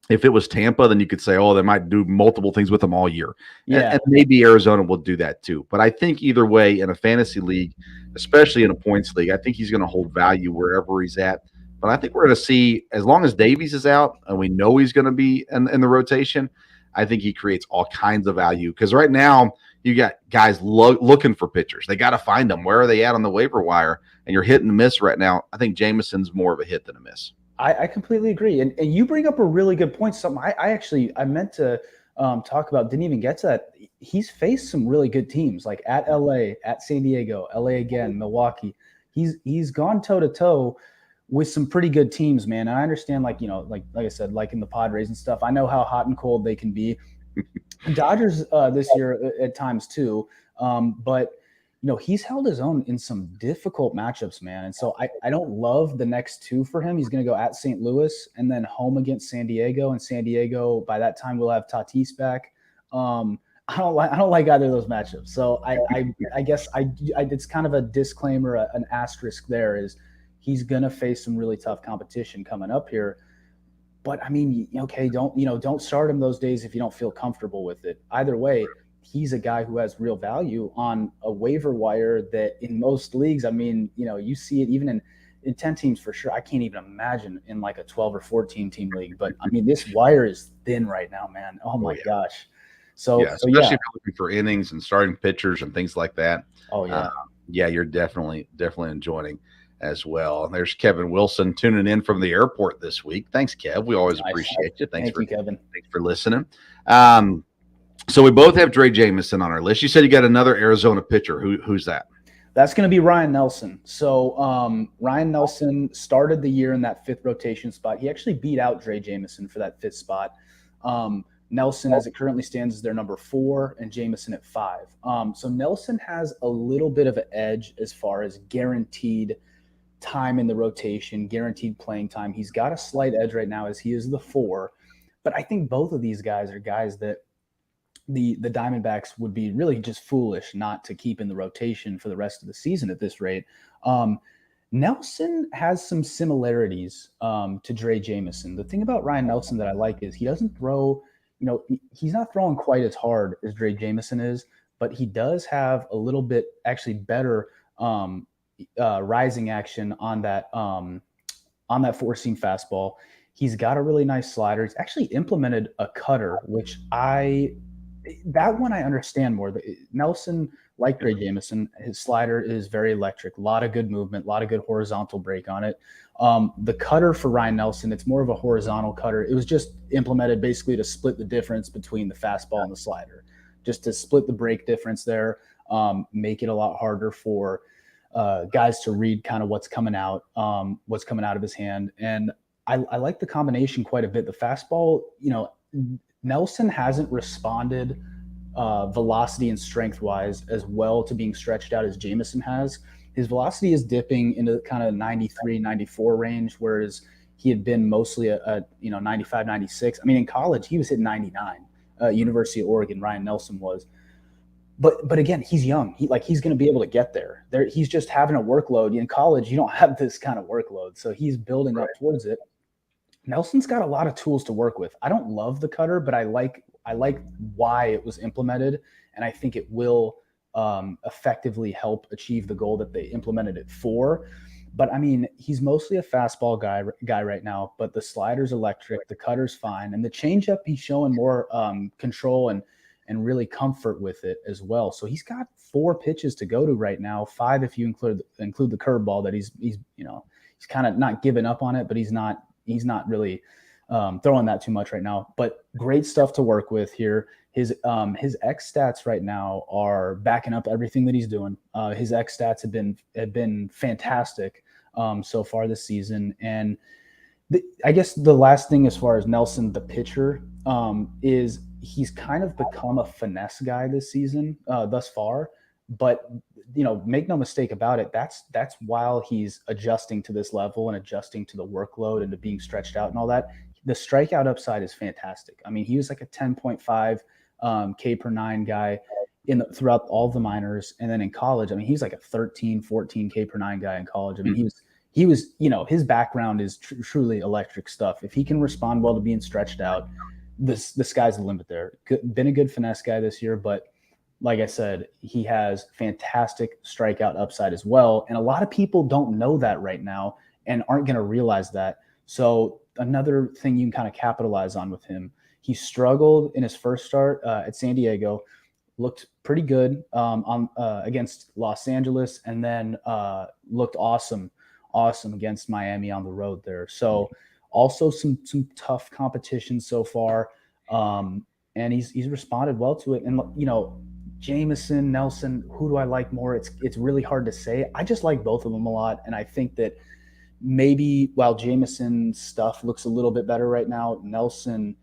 If it was Tampa, then you could say, oh, they might do multiple things with him all year. Yeah. And maybe Arizona will do that too. But I think either way, in a fantasy league, especially in a points league, I think he's going to hold value wherever he's at. But I think we're going to see, as long as Davies is out and we know he's going to be in the rotation, I think he creates all kinds of value. Because right now, you got guys looking for pitchers. They got to find them. Where are they at on the waiver wire? And you're hit and miss right now. I think Jameson's more of a hit than a miss. I completely agree. And you bring up a really good point. Something I meant to talk about, didn't even get to that. He's faced some really good teams, like at LA, at San Diego, LA again, Milwaukee. He's gone toe-to-toe with some pretty good teams, man. And I understand, like I said, like in the Padres and stuff, I know how hot and cold they can be. Dodgers this year at times too. But he's held his own in some difficult matchups, man. And so I don't love the next two for him. He's going to go at St. Louis and then home against San Diego. And San Diego, by that time, we'll have Tatis back. I don't like either of those matchups. So I guess it's kind of a disclaimer, an asterisk there is he's going to face some really tough competition coming up here. But I mean, okay, don't start him those days if you don't feel comfortable with it. Either way, he's a guy who has real value on a waiver wire that in most leagues, I mean, you see it even in 10 teams for sure. I can't even imagine in like a 12 or 14 team league. But I mean, this wire is thin right now, man. Oh my gosh. So especially if you're looking for innings and starting pitchers and things like that. Oh yeah. You're definitely enjoying as well. There's Kevin Wilson tuning in from the airport this week. Thanks, Kev. We always appreciate you. Thank you, Kevin. Thanks for listening. So we both have Dre Jameson on our list. You said you got another Arizona pitcher. Who's that? That's going to be Ryan Nelson. So Ryan Nelson started the year in that fifth rotation spot. He actually beat out Dre Jameson for that fifth spot. Nelson, as it currently stands, is their number 4 and Jameson at 5. So Nelson has a little bit of an edge as far as guaranteed time in the rotation, guaranteed playing time. He's got a slight edge right now as he is the 4. But I think both of these guys are guys that the Diamondbacks would be really just foolish not to keep in the rotation for the rest of the season at this rate. Nelson has some similarities to Dre Jameson. The thing about Ryan Nelson that I like is he doesn't throw, he's not throwing quite as hard as Dre Jameson is, but he does have a little bit actually better rising action on that four-seam fastball. He's got a really nice slider. He's actually implemented a cutter, which that one I understand more. Nelson, like Gray Jameson, his slider is very electric. A lot of good movement, a lot of good horizontal break on it. The cutter for Ryan Nelson, it's more of a horizontal cutter. It was just implemented basically to split the difference between the fastball and the slider, just to split the break difference there, make it a lot harder for guys to read kind of what's coming out of his hand. And I like the combination quite a bit. The fastball, Nelson hasn't responded velocity and strength wise as well to being stretched out as Jameson has. His velocity is dipping into kind of 93, 94 range, whereas he had been mostly a 95, 96. I mean, in college, he was hitting 99. University of Oregon, Ryan Nelson was. But again, he's young. He's going to be able to get there. He's just having a workload. In college, you don't have this kind of workload, so he's building up towards it. Nelson's got a lot of tools to work with. I don't love the cutter, but I like why it was implemented, and I think it will effectively help achieve the goal that they implemented it for. But I mean, he's mostly a fastball guy right now, but the slider's electric, the cutter's fine, and the changeup he's showing more control and really comfort with it as well. So he's got 4 pitches to go to right now, 5 if you include the curveball that he's kind of not giving up on it, but he's not really throwing that too much right now. But great stuff to work with here. His X stats right now are backing up everything that he's doing. His X stats have been fantastic so far this season. And I guess the last thing as far as Nelson, the pitcher, is he's kind of become a finesse guy this season thus far. But make no mistake about it. That's while he's adjusting to this level and adjusting to the workload and to being stretched out and all that. The strikeout upside is fantastic. I mean, he was like a 10.5 K per 9 guy throughout all the minors, and then in college, I mean, he's like a 13, 14 K per 9 guy in college. I mean, he was his background is truly electric stuff. If he can respond well to being stretched out, the sky's the limit there. Been a good finesse guy this year, but like I said, he has fantastic strikeout upside as well. And a lot of people don't know that right now and aren't going to realize that. So another thing you can kind of capitalize on with him, he struggled in his first start at San Diego, looked pretty good against Los Angeles, and then looked awesome against Miami on the road there. So also some tough competition so far. And he's responded well to it. And, Jameson, Nelson, who do I like more? It's really hard to say. I just like both of them a lot. And I think that maybe while Jameson's stuff looks a little bit better right now, Nelson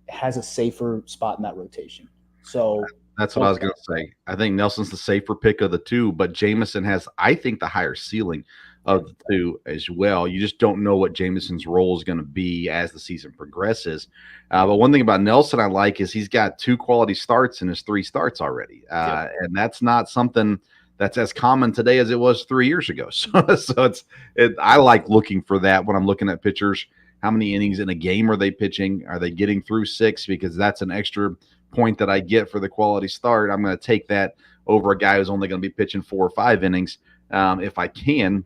has a safer spot in that rotation. So that's what I was going to say. I think Nelson's the safer pick of the two, but Jameson has, I think, the higher ceiling of the two as well. You just don't know what Jameson's role is going to be as the season progresses. But one thing about Nelson I like is he's got 2 quality starts in his 3 starts already. And that's not something that's as common today as it was 3 years ago. So I like looking for that when I'm looking at pitchers. How many innings in a game are they pitching? Are they getting through 6? Because that's an extra point that I get for the quality start. I'm going to take that over a guy who's only going to be pitching 4 or 5 innings if I can.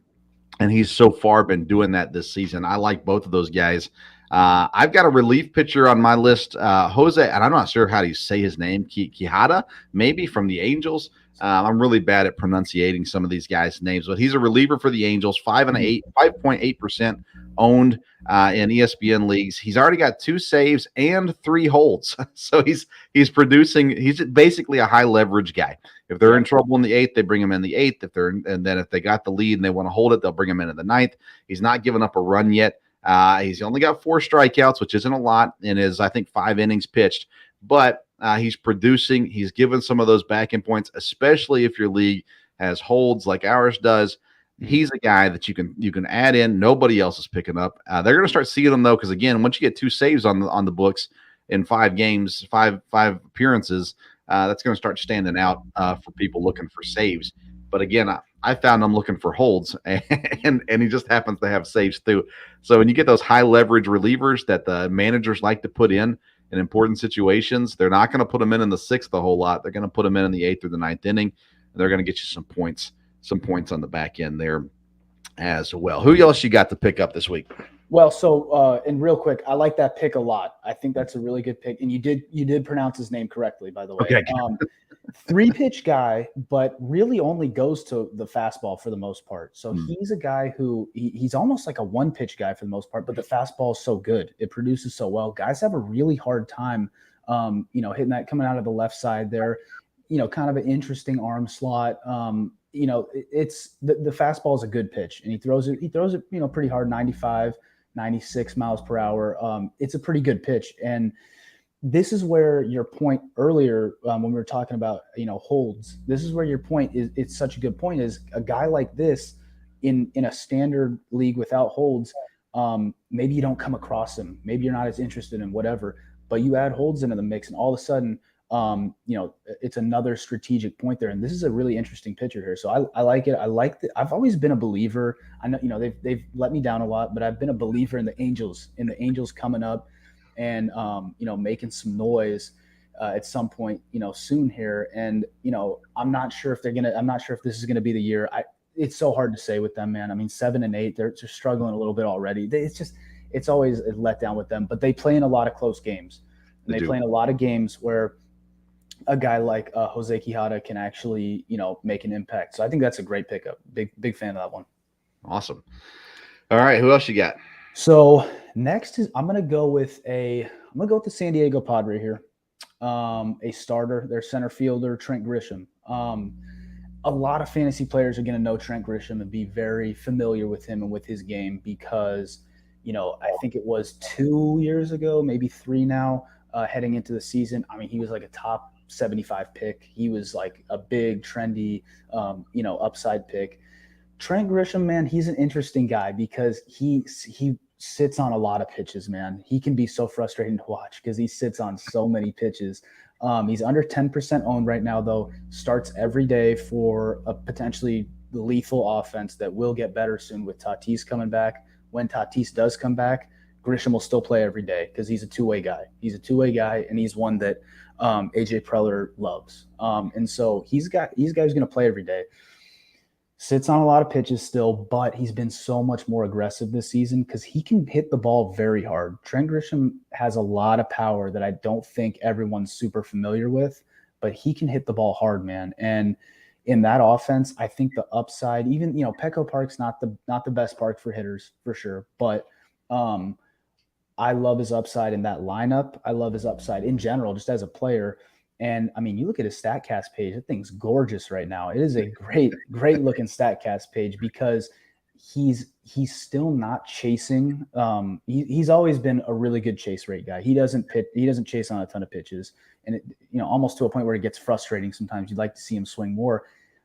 And he's so far been doing that this season. I like both of those guys. I've got a relief pitcher on my list, Jose, and I'm not sure how to say his name, Quijada, maybe from the Angels. I'm really bad at pronunciating some of these guys' names, but he's a reliever for the Angels, 5.8% owned in ESPN leagues. He's already got 2 saves and 3 holds. So he's producing. He's basically a high leverage guy. If they're in trouble in the 8th, they bring him in the 8th. And then if they got the lead and they want to hold it, they'll bring him in the 9th. He's not given up a run yet. He's only got 4 strikeouts, which isn't a lot in his, I think, 5 innings pitched. But he's producing. He's given some of those back end points, especially if your league has holds like ours does. He's a guy that you can add in. Nobody else is picking up. They're going to start seeing him though, because again, once you get 2 saves on the books in 5 games, five appearances, that's going to start standing out for people looking for saves. But again, I found him looking for holds, and he just happens to have saves too. So when you get those high leverage relievers that the managers like to put in, in important situations. They're not going to put him in the sixth a whole lot. They're going to put him in the eighth or the ninth inning, and they're going to get you some points on the back end there as well. Who else you got to pick up this week? Well, so and real quick, I like that pick a lot. I think that's a really good pick, and you did pronounce his name correctly, by the way. Okay. 3-pitch guy, but really only goes to the fastball for the most part. So he's a guy who he's almost like a 1-pitch guy for the most part, but the fastball is so good. It produces so well. Guys have a really hard time, hitting that coming out of the left side there, kind of an interesting arm slot. It's the fastball is a good pitch, and he throws it, pretty hard, 95, 96 miles per hour. It's a pretty good pitch. And this is where your point earlier, when we were talking about, holds, this is where your point is. It's such a good point, is a guy like this in a standard league without holds. Maybe you don't come across him. Maybe you're not as interested in whatever, but you add holds into the mix, and all of a sudden, it's another strategic point there. And this is a really interesting pitcher here. So I like it. I've always been a believer. I know, they've let me down a lot, but I've been a believer in the Angels coming up and, making some noise at some point, soon here. And, I'm not sure if this is going to be the year. It's so hard to say with them, man. I mean, 7-8, they're just struggling a little bit already. It's always a letdown with them, but they play in a lot of close games. And they play in a lot of games where a guy like Jose Quijada can actually, make an impact. So I think that's a greght pickup. Big fan of that one. Awesome. All right. Who else you got? So next is I'm gonna go with the San Diego Padre here. A starter, their center fielder, Trent Grisham. A lot of fantasy players are gonna know Trent Grisham and be very familiar with him and with his game because, I think it was 2 years ago, maybe 3 now, heading into the season. I mean, he was like a top 75 pick. He was like a big, trendy, upside pick. Trent Grisham, man, he's an interesting guy because he sits on a lot of pitches, man. He can be so frustrating to watch because he sits on so many pitches. He's under 10% owned right now, though. Starts every day for a potentially lethal offense that will get better soon with Tatis coming back. When Tatis does come back, Grisham will still play every day because he's a two-way guy. And he's one that AJ Preller loves. And so he's a guy who's going to play every day. Sits on a lot of pitches still, but he's been so much more aggressive this season because he can hit the ball very hard. Trent Grisham has a lot of power that I don't think everyone's super familiar with, but he can hit the ball hard, man. And in that offense, I think the upside, even, Petco Park's not the best park for hitters for sure, but I love his upside in that lineup. I love his upside in general, just as a player. And I mean, you look at his StatCast page, that thing's gorgeous right now. It is a great looking StatCast page because he's still not chasing. He's always been a really good chase rate guy. He doesn't chase on a ton of pitches, and almost to a point where it gets frustrating sometimes. You'd like to see him swing more,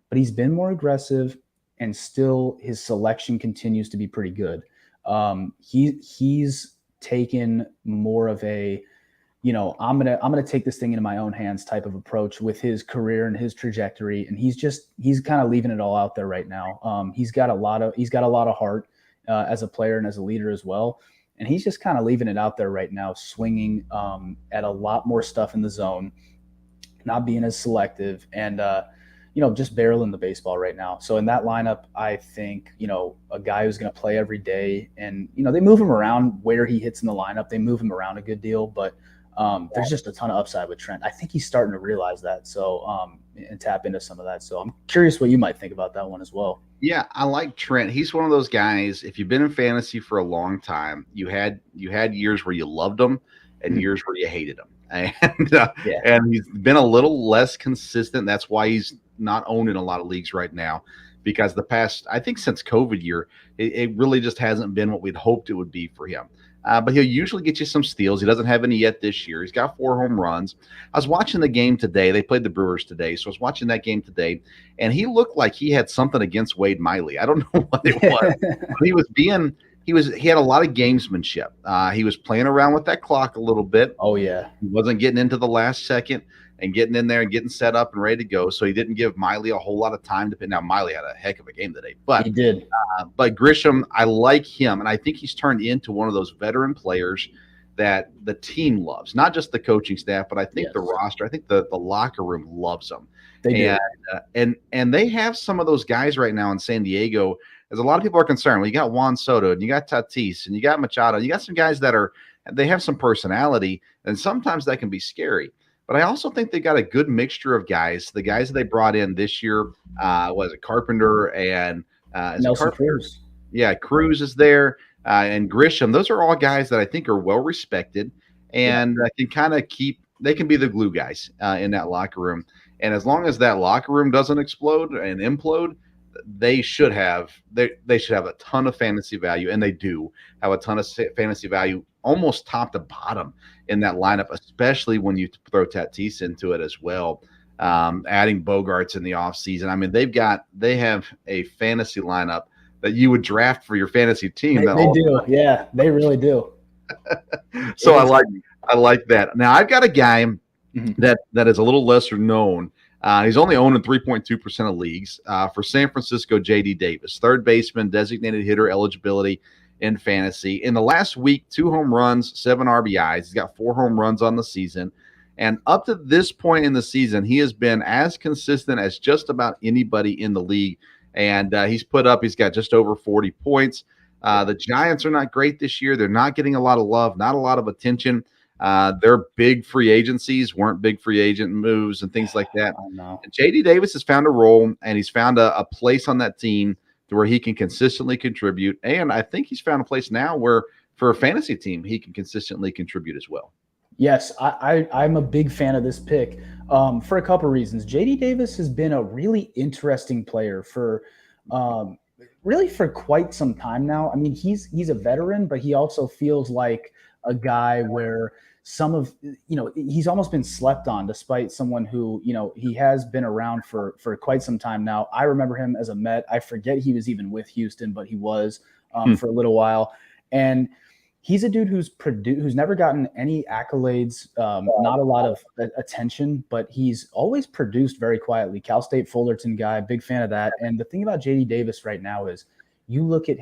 but he's been more aggressive, and still his selection continues to be pretty good. He's taken more of a, I'm gonna take this thing into my own hands type of approach with his career and his trajectory, and he's kind of leaving it all out there right now. He's got a lot of heart as a player and as a leader as well, and he's just kind of leaving it out there right now, swinging at a lot more stuff in the zone, not being as selective, and just barreling the baseball right now. So in that lineup, I think, a guy who's going to play every day, and, they move him around where he hits in the lineup. They move him around a good deal, but there's just a ton of upside with Trent. I think he's starting to realize that. So, and tap into some of that. So I'm curious what you might think about that one as well. Yeah, I like Trent. He's one of those guys, if you've been in fantasy for a long time, you had years where you loved him and years where you hated him. And he's been a little less consistent. That's why he's not owned in a lot of leagues right now, because the past, I think since COVID year, it really just hasn't been what we'd hoped it would be for him. But he'll usually get you some steals. He doesn't have any yet this year. He's got 4 home runs. I was watching the game today. They played the Brewers today. So I was watching that game today, and he looked like he had something against Wade Miley. I don't know what it was. He had a lot of gamesmanship. He was playing around with that clock a little bit. Oh, yeah. He wasn't getting into the last second and getting in there and getting set up and ready to go. So he didn't give Miley a whole lot of time to pin. Now, Miley had a heck of a game today, but he did. But Grisham, I like him, and I think he's turned into one of those veteran players that the team loves, not just the coaching staff, but I think the Yes. roster, I think the locker room loves them. They do. And they have some of those guys right now in San Diego. As a lot of people are concerned, well, you got Juan Soto and you got Tatis and you got Machado, you got some guys that they have some personality, and sometimes that can be scary. But I also think they got a good mixture of guys. The guys that they brought in this year, was it Carpenter and Nelson Cruz? Yeah, Cruz is there, and Grisham. Those are all guys that I think are well respected and can kind of they can be the glue guys in that locker room. And as long as that locker room doesn't explode and implode, they should have a ton of fantasy value, and they do have a ton of fantasy value almost top to bottom in that lineup, especially when you throw Tatis into it as well. Adding Bogarts in the offseason. I mean, they have a fantasy lineup that you would draft for your fantasy team. They do. Yeah, they really do. So I like that. Now I've got a guy that is a little lesser known. He's only owned in 3.2% of leagues for San Francisco. J.D. Davis, third baseman, designated hitter eligibility in fantasy. In the last week, 2 home runs, 7 RBIs. He's got 4 home runs on the season. And up to this point in the season, he has been as consistent as just about anybody in the league. And he's got just over 40 points. The Giants are not great this year. They're not getting a lot of love, not a lot of attention. Their big free agencies weren't big free agent moves and things like that. And J.D. Davis has found a role, and he's found a place on that team to where he can consistently contribute. And I think he's found a place now where for a fantasy team, he can consistently contribute as well. Yes, I'm a big fan of this pick for a couple of reasons. J.D. Davis has been a really interesting player for quite some time now. I mean, he's a veteran, but he also feels like a guy where he's almost been slept on, despite someone who, he has been around for quite some time now. I remember him as a Met. I forget he was even with Houston, but he was for a little while. And he's a dude who's never gotten any accolades, not a lot of attention, but he's always produced very quietly. Cal State Fullerton guy, big fan of that. And the thing about J.D. Davis right now is you look at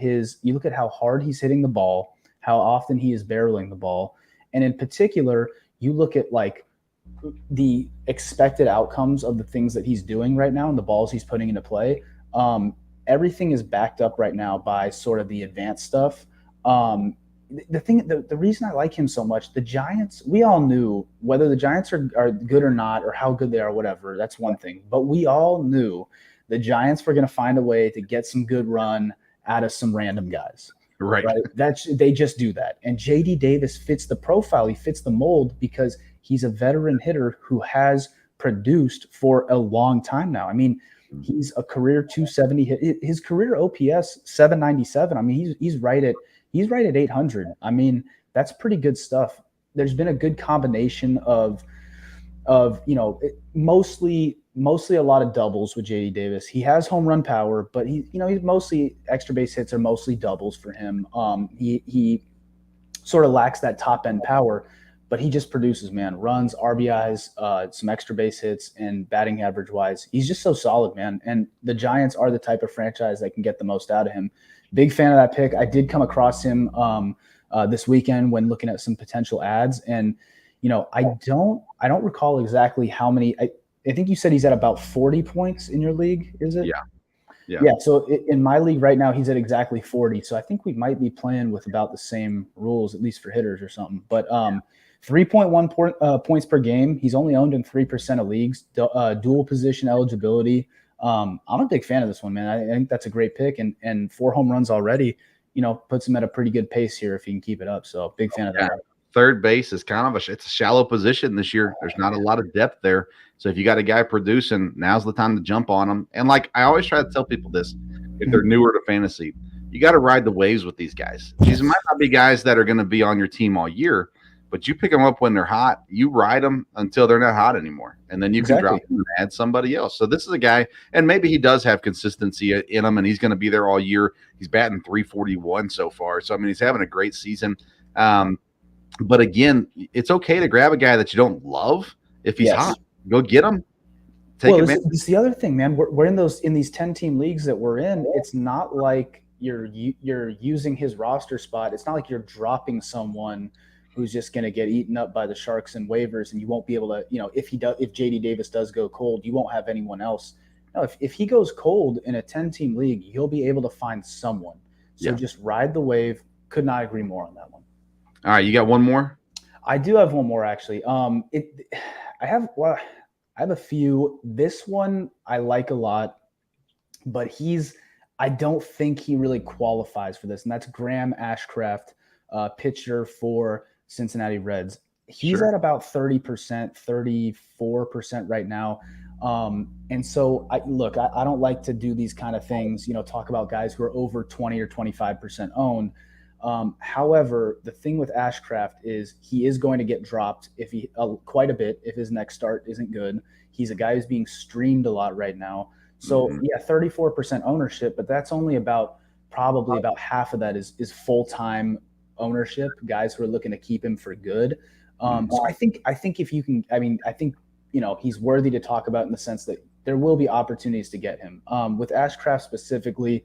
how hard he's hitting the ball, how often he is barreling the ball. And in particular, you look at like the expected outcomes of the things that he's doing right now and the balls he's putting into play. Everything is backed up right now by sort of the advanced stuff. The reason I like him so much, the Giants, we all knew whether the Giants are good or not, or how good they are, whatever, that's one thing. But we all knew the Giants were going to find a way to get some good run out of some random guys. Right. They just do that. And J.D. Davis fits the profile. He fits the mold because he's a veteran hitter who has produced for a long time now. I mean, he's a career 270 his career OPS 797. I mean, he's right at 800. I mean, that's pretty good stuff. There's been a good combination of mostly a lot of doubles with J.D. Davis. He has home run power, but he's mostly extra base hits are mostly doubles for him. He sort of lacks that top end power, but he just produces, man, runs, RBIs, some extra base hits, and batting average wise, he's just so solid, man. And the Giants are the type of franchise that can get the most out of him. Big fan of that pick. I did come across him this weekend when looking at some potential ads, and I don't recall exactly how many. I think you said he's at about 40 points in your league, is it? Yeah. So in my league right now, he's at exactly 40. So I think we might be playing with about the same rules, at least for hitters or something. But 3.1 points per game. He's only owned in 3% of leagues. Dual position eligibility. I'm a big fan of this one, man. I think that's a great pick, and 4 home runs already, puts him at a pretty good pace here if he can keep it up. So big fan of that. Third base is kind of it's a shallow position this year. There's not a lot of depth there. So if you got a guy producing, now's the time to jump on him. And like I always try to tell people this, if they're newer to fantasy, you got to ride the waves with these guys. These might not be guys that are going to be on your team all year, but you pick them up when they're hot. You ride them until they're not hot anymore, and then you can drop them and add somebody else. So this is a guy, and maybe he does have consistency in him, and he's going to be there all year. He's batting 341 so far. So, I mean, he's having a great season. But again, it's okay to grab a guy that you don't love if he's hot. Go get him. This is the other thing, man. We're in these 10-team leagues that we're in. It's not like you're using his roster spot. It's not like you're dropping someone who's just going to get eaten up by the Sharks and waivers, and you won't be able to, if JD Davis does go cold, you won't have anyone else. No, if he goes cold in a 10-team league, you'll be able to find someone. So just ride the wave. Could not agree more on that one. All right, you got one more? I do have one more actually. I have a few. This one I like a lot, but I don't think he really qualifies for this, and that's Graham Ashcraft, pitcher for Cincinnati Reds. He's at about 30%, 34% right now. And so I don't like to do these kind of things, talk about guys who are over 20 or 25% owned. However, the thing with Ashcraft is he is going to get dropped quite a bit if his next start isn't good. He's a guy who's being streamed a lot right now. So 34% ownership, but that's only probably about half of that is full-time ownership, guys who are looking to keep him for good. So I think if you can, I think, he's worthy to talk about in the sense that there will be opportunities to get him. With Ashcraft specifically,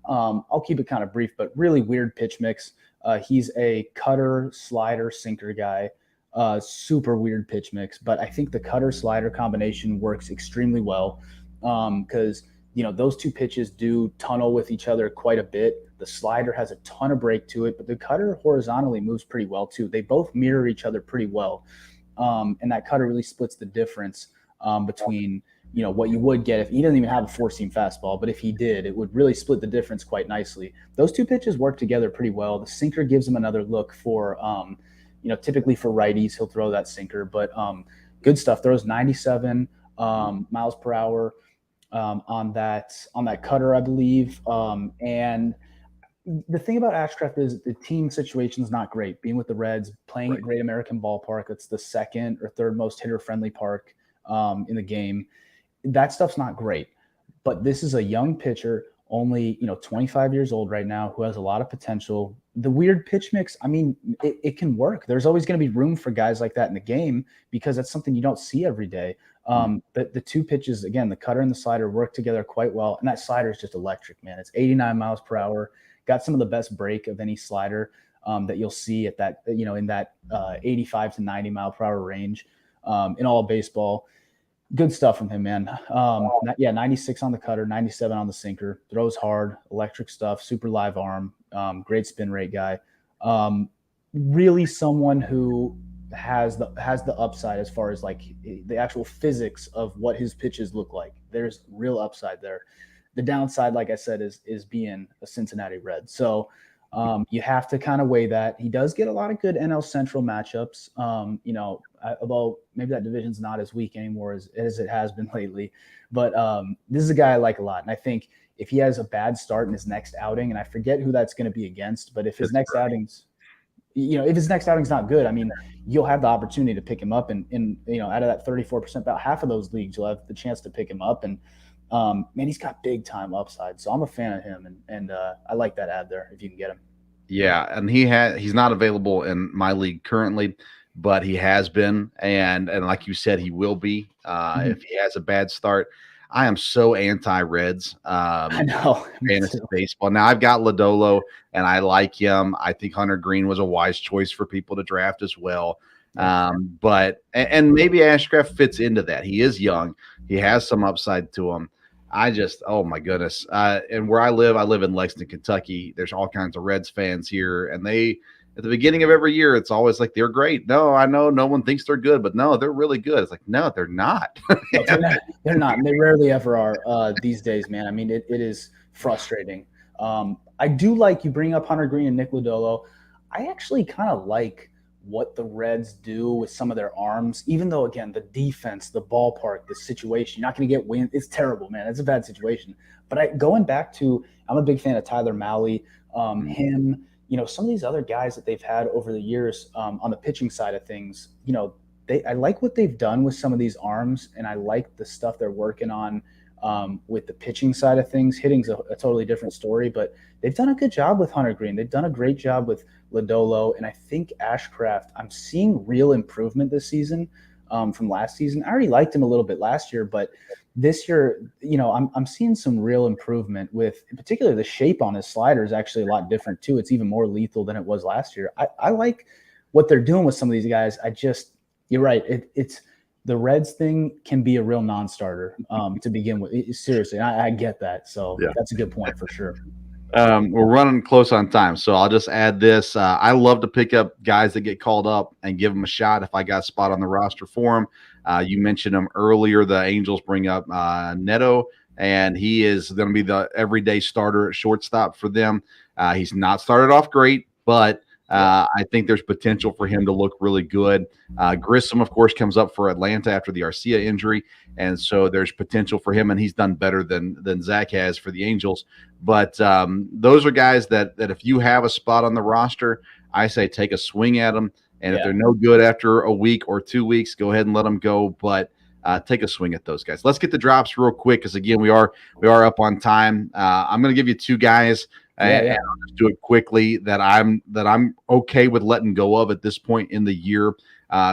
I'll keep it kind of brief, but really weird pitch mix. He's a cutter, slider, sinker guy. Super weird pitch mix, but I think the cutter slider combination works extremely well because those two pitches do tunnel with each other quite a bit. The slider has a ton of break to it, but the cutter horizontally moves pretty well too. They both mirror each other pretty well, and that cutter really splits the difference between what you would get if he doesn't even have a four-seam fastball, but if he did, it would really split the difference quite nicely. Those two pitches work together pretty well. The sinker gives him another look for typically for righties, he'll throw that sinker, but good stuff. Throws 97 miles per hour on that cutter, I believe. And the thing about Ashcraft is the team situation is not great. Being with the Reds, playing at Great American Ballpark, that's the second or third most hitter-friendly park in the game. That stuff's not great. But this is a young pitcher, only 25 years old right now, who has a lot of potential. The weird pitch mix, it can work. There's always going to be room for guys like that in the game because that's something you don't see every day. The two pitches, again, the cutter and the slider work together quite well, and that slider is just electric, man. It's 89 miles per hour. Got some of the best break of any slider that you'll see at that, in that 85 to 90 mile per hour range in all of baseball. Good stuff from him, man. 96 on the cutter, 97 on the sinker. Throws hard, electric stuff, super live arm, great spin rate guy. Really someone who has the upside as far as like the actual physics of what his pitches look like. There's real upside there. The downside, like I said, is being a Cincinnati Red. So you have to kind of weigh that. He does get a lot of good NL Central matchups. Although maybe that division's not as weak anymore as it has been lately. But this is a guy I like a lot. And I think if he has a bad start in his next outing, and I forget who that's going to be against, but if his next outing's not good, you'll have the opportunity to pick him up. And out of that 34%, about half of those leagues, you'll have the chance to pick him up. And man, he's got big time upside. So I'm a fan of him, and I like that ad there if you can get him. Yeah, and he's not available in my league currently, but he has been, and like you said, he will be if he has a bad start. I am so anti-Reds. I know. Fantasy baseball. Now I've got Lodolo, and I like him. I think Hunter Green was a wise choice for people to draft as well. But maybe Ashcraft fits into that. He is young. He has some upside to him. Oh my goodness. And where I live in Lexington, Kentucky. There's all kinds of Reds fans here, and at the beginning of every year, it's always like they're great. No, I know no one thinks they're good, but no, they're really good. It's like, no, they're not. They're not. And they rarely ever are these days, man. It is frustrating. I do like you bring up Hunter Green and Nick Lodolo. I actually kind of like what the Reds do with some of their arms, even though, again, the defense, the ballpark, the situation, you're not going to get win. It's terrible, man. It's a bad situation. But going back to, I'm a big fan of Tyler Mahle, him, some of these other guys that they've had over the years on the pitching side of things, I like what they've done with some of these arms, and I like the stuff they're working on with the pitching side of things. Hitting's a totally different story, but they've done a good job with Hunter Green. They've done a great job with Lodolo, and I think Ashcraft, I'm seeing real improvement this season from last season. I already liked him a little bit last year, but this year, I'm seeing some real improvement with, in particular, the shape on his slider is actually a lot different too. It's even more lethal than it was last year. I like what they're doing with some of these guys, you're right. It's the Reds thing can be a real non-starter to begin with. Seriously, I get that. So that's a good point for sure. We're running close on time, so I'll just add this. I love to pick up guys that get called up and give them a shot if I got a spot on the roster for them. You mentioned him earlier. The Angels bring up Neto, and he is going to be the everyday starter at shortstop for them. He's not started off great, but I think there's potential for him to look really good. Grissom, of course, comes up for Atlanta after the Arcia injury, and so there's potential for him, and he's done better than Zach has for the Angels. But those are guys that if you have a spot on the roster, I say take a swing at them, and if they're no good after a week or 2 weeks, go ahead and let them go. But take a swing at those guys. Let's get the drops real quick because again we are up on time. I'm going to give you two guys. And I'll just do it quickly that I'm okay with letting go of at this point in the year.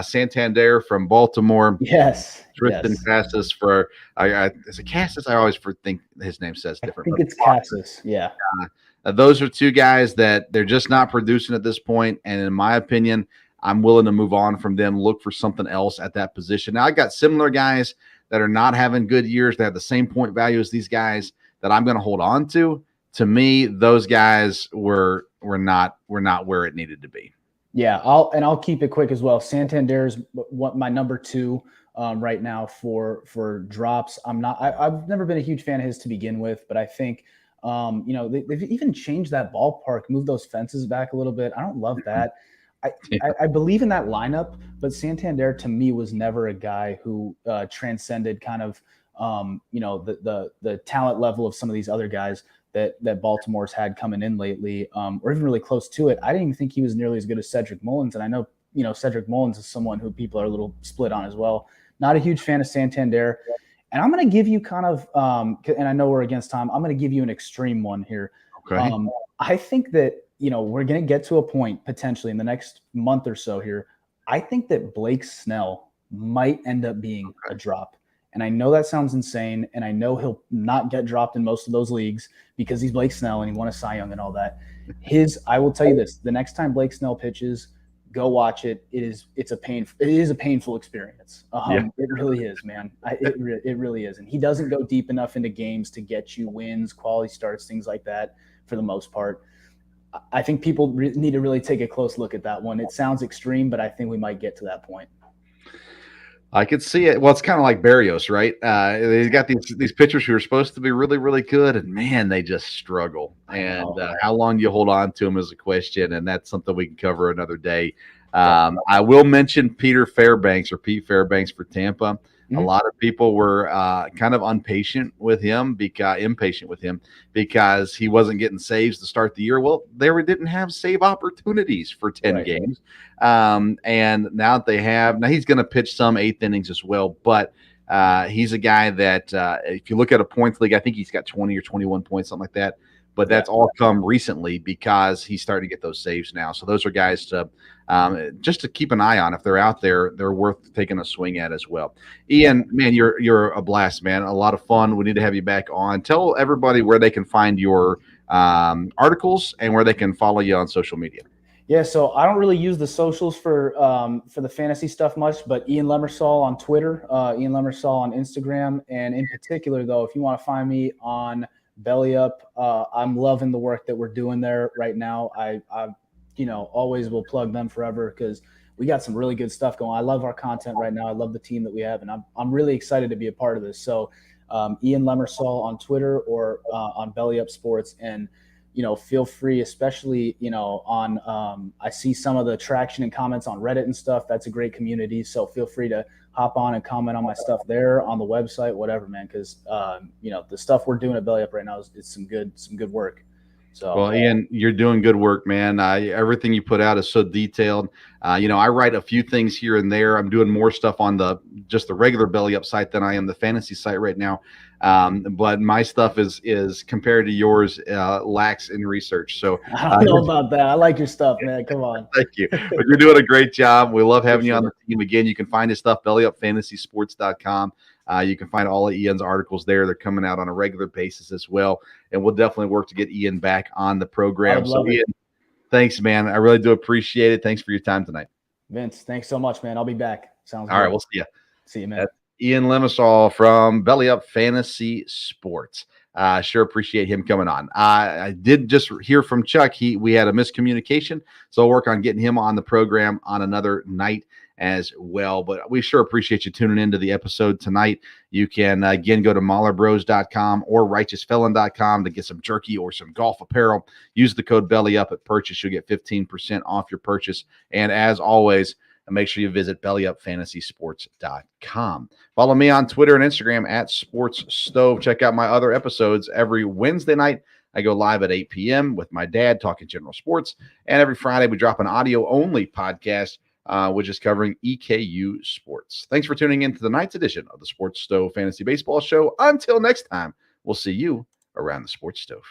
Santander from Baltimore. Yes. Tristan Casas for is it Casas? I always think his name says different. I think it's Casas. Yeah. Those are two guys that they're just not producing at this point, and in my opinion, I'm willing to move on from them, look for something else at that position. Now I got similar guys that are not having good years. They have the same point value as these guys that I'm going to hold on to. To me, those guys were not where it needed to be. Yeah, I'll keep it quick as well. Santander's my number 2 right now for drops. I've never been a huge fan of his to begin with, but I think they've even changed that ballpark, moved those fences back a little bit. I don't love that. I believe in that lineup, but Santander to me was never a guy who transcended kind of the talent level of some of these other guys that Baltimore's had coming in lately, or even really close to it. I didn't even think he was nearly as good as Cedric Mullins. And I know, Cedric Mullins is someone who people are a little split on as well. Not a huge fan of Santander. And I'm going to give you kind of, and I know we're against time, I'm going to give you an extreme one here. Okay. I think that, we're going to get to a point potentially in the next month or so here. I think that Blake Snell might end up being a drop. And I know that sounds insane, and I know he'll not get dropped in most of those leagues because he's Blake Snell and he won a Cy Young and all that. I will tell you this: the next time Blake Snell pitches, go watch it. It is a painful experience. It really is, man. It really is, and he doesn't go deep enough into games to get you wins, quality starts, things like that. For the most part, I think people need to really take a close look at that one. It sounds extreme, but I think we might get to that point. I could see it. Well, it's kind of like Berrios, right? They've got these pitchers who are supposed to be really, really good, and man, they just struggle. And how long you hold on to them is a question, and that's something we can cover another day. I will mention Pete Fairbanks for Tampa. Mm-hmm. A lot of people were kind of impatient with him because he wasn't getting saves to start the year. Well, they didn't have save opportunities for 10 games. And now that they have, now he's going to pitch some 8th innings as well. But he's a guy that if you look at a points league, I think he's got 20 or 21 points, something like that. But that's all come recently because he's starting to get those saves now. So those are guys to just to keep an eye on. If they're out there, they're worth taking a swing at as well. Ian, man, you're a blast, man. A lot of fun. We need to have you back on. Tell everybody where they can find your articles and where they can follow you on social media. Yeah, so I don't really use the socials for the fantasy stuff much, but Ian Lemersall on Twitter, Ian Lemersall on Instagram, and in particular, though, if you want to find me on Belly Up, I'm loving the work that we're doing there right now. I always will plug them forever because we got some really good stuff going. I love our content right now. I love the team that we have, and I'm really excited to be a part of this. So Ian Lemersall on Twitter or on Belly Up Sports, and feel free, especially on I see some of the traction and comments on Reddit and stuff. That's a great community, so feel free to hop on and comment on my stuff there on the website, whatever, man, because the stuff we're doing at Belly Up right now is some good work. So, well, Ian, you're doing good work, man. Everything you put out is so detailed. I write a few things here and there. I'm doing more stuff on just the regular Belly Up site than I am the fantasy site right now. But my stuff is compared to yours lacks in research. So I don't know about that. I like your stuff, man. Come on. Thank you. But you're doing a great job. We love having you on the team again. You can find his stuff, bellyupfantasysports.com. You can find all of Ian's articles there. They're coming out on a regular basis as well. And we'll definitely work to get Ian back on the program. So Ian, Thanks, man. I really do appreciate it. Thanks for your time tonight. Vince, thanks so much, man. I'll be back. Sounds All good. right, we'll see you. See you, man. That's Ian Limassol from Belly Up Fantasy Sports. Sure appreciate him coming on. I did just hear from Chuck. We had a miscommunication, so I'll work on getting him on the program on another night as well. But we sure appreciate you tuning into the episode tonight. You can, again, go to MahlerBros.com or RighteousFelon.com to get some jerky or some golf apparel. Use the code BELLYUP at purchase. You'll get 15% off your purchase. And as always, make sure you visit BellyUpFantasySports.com. Follow me on Twitter and Instagram at SportsStove. Check out my other episodes every Wednesday night. I go live at 8 p.m. with my dad talking general sports. And every Friday, we drop an audio-only podcast, which is covering EKU sports. Thanks for tuning in to tonight's edition of the Sports Stove Fantasy Baseball Show. Until next time, we'll see you around the Sports Stove.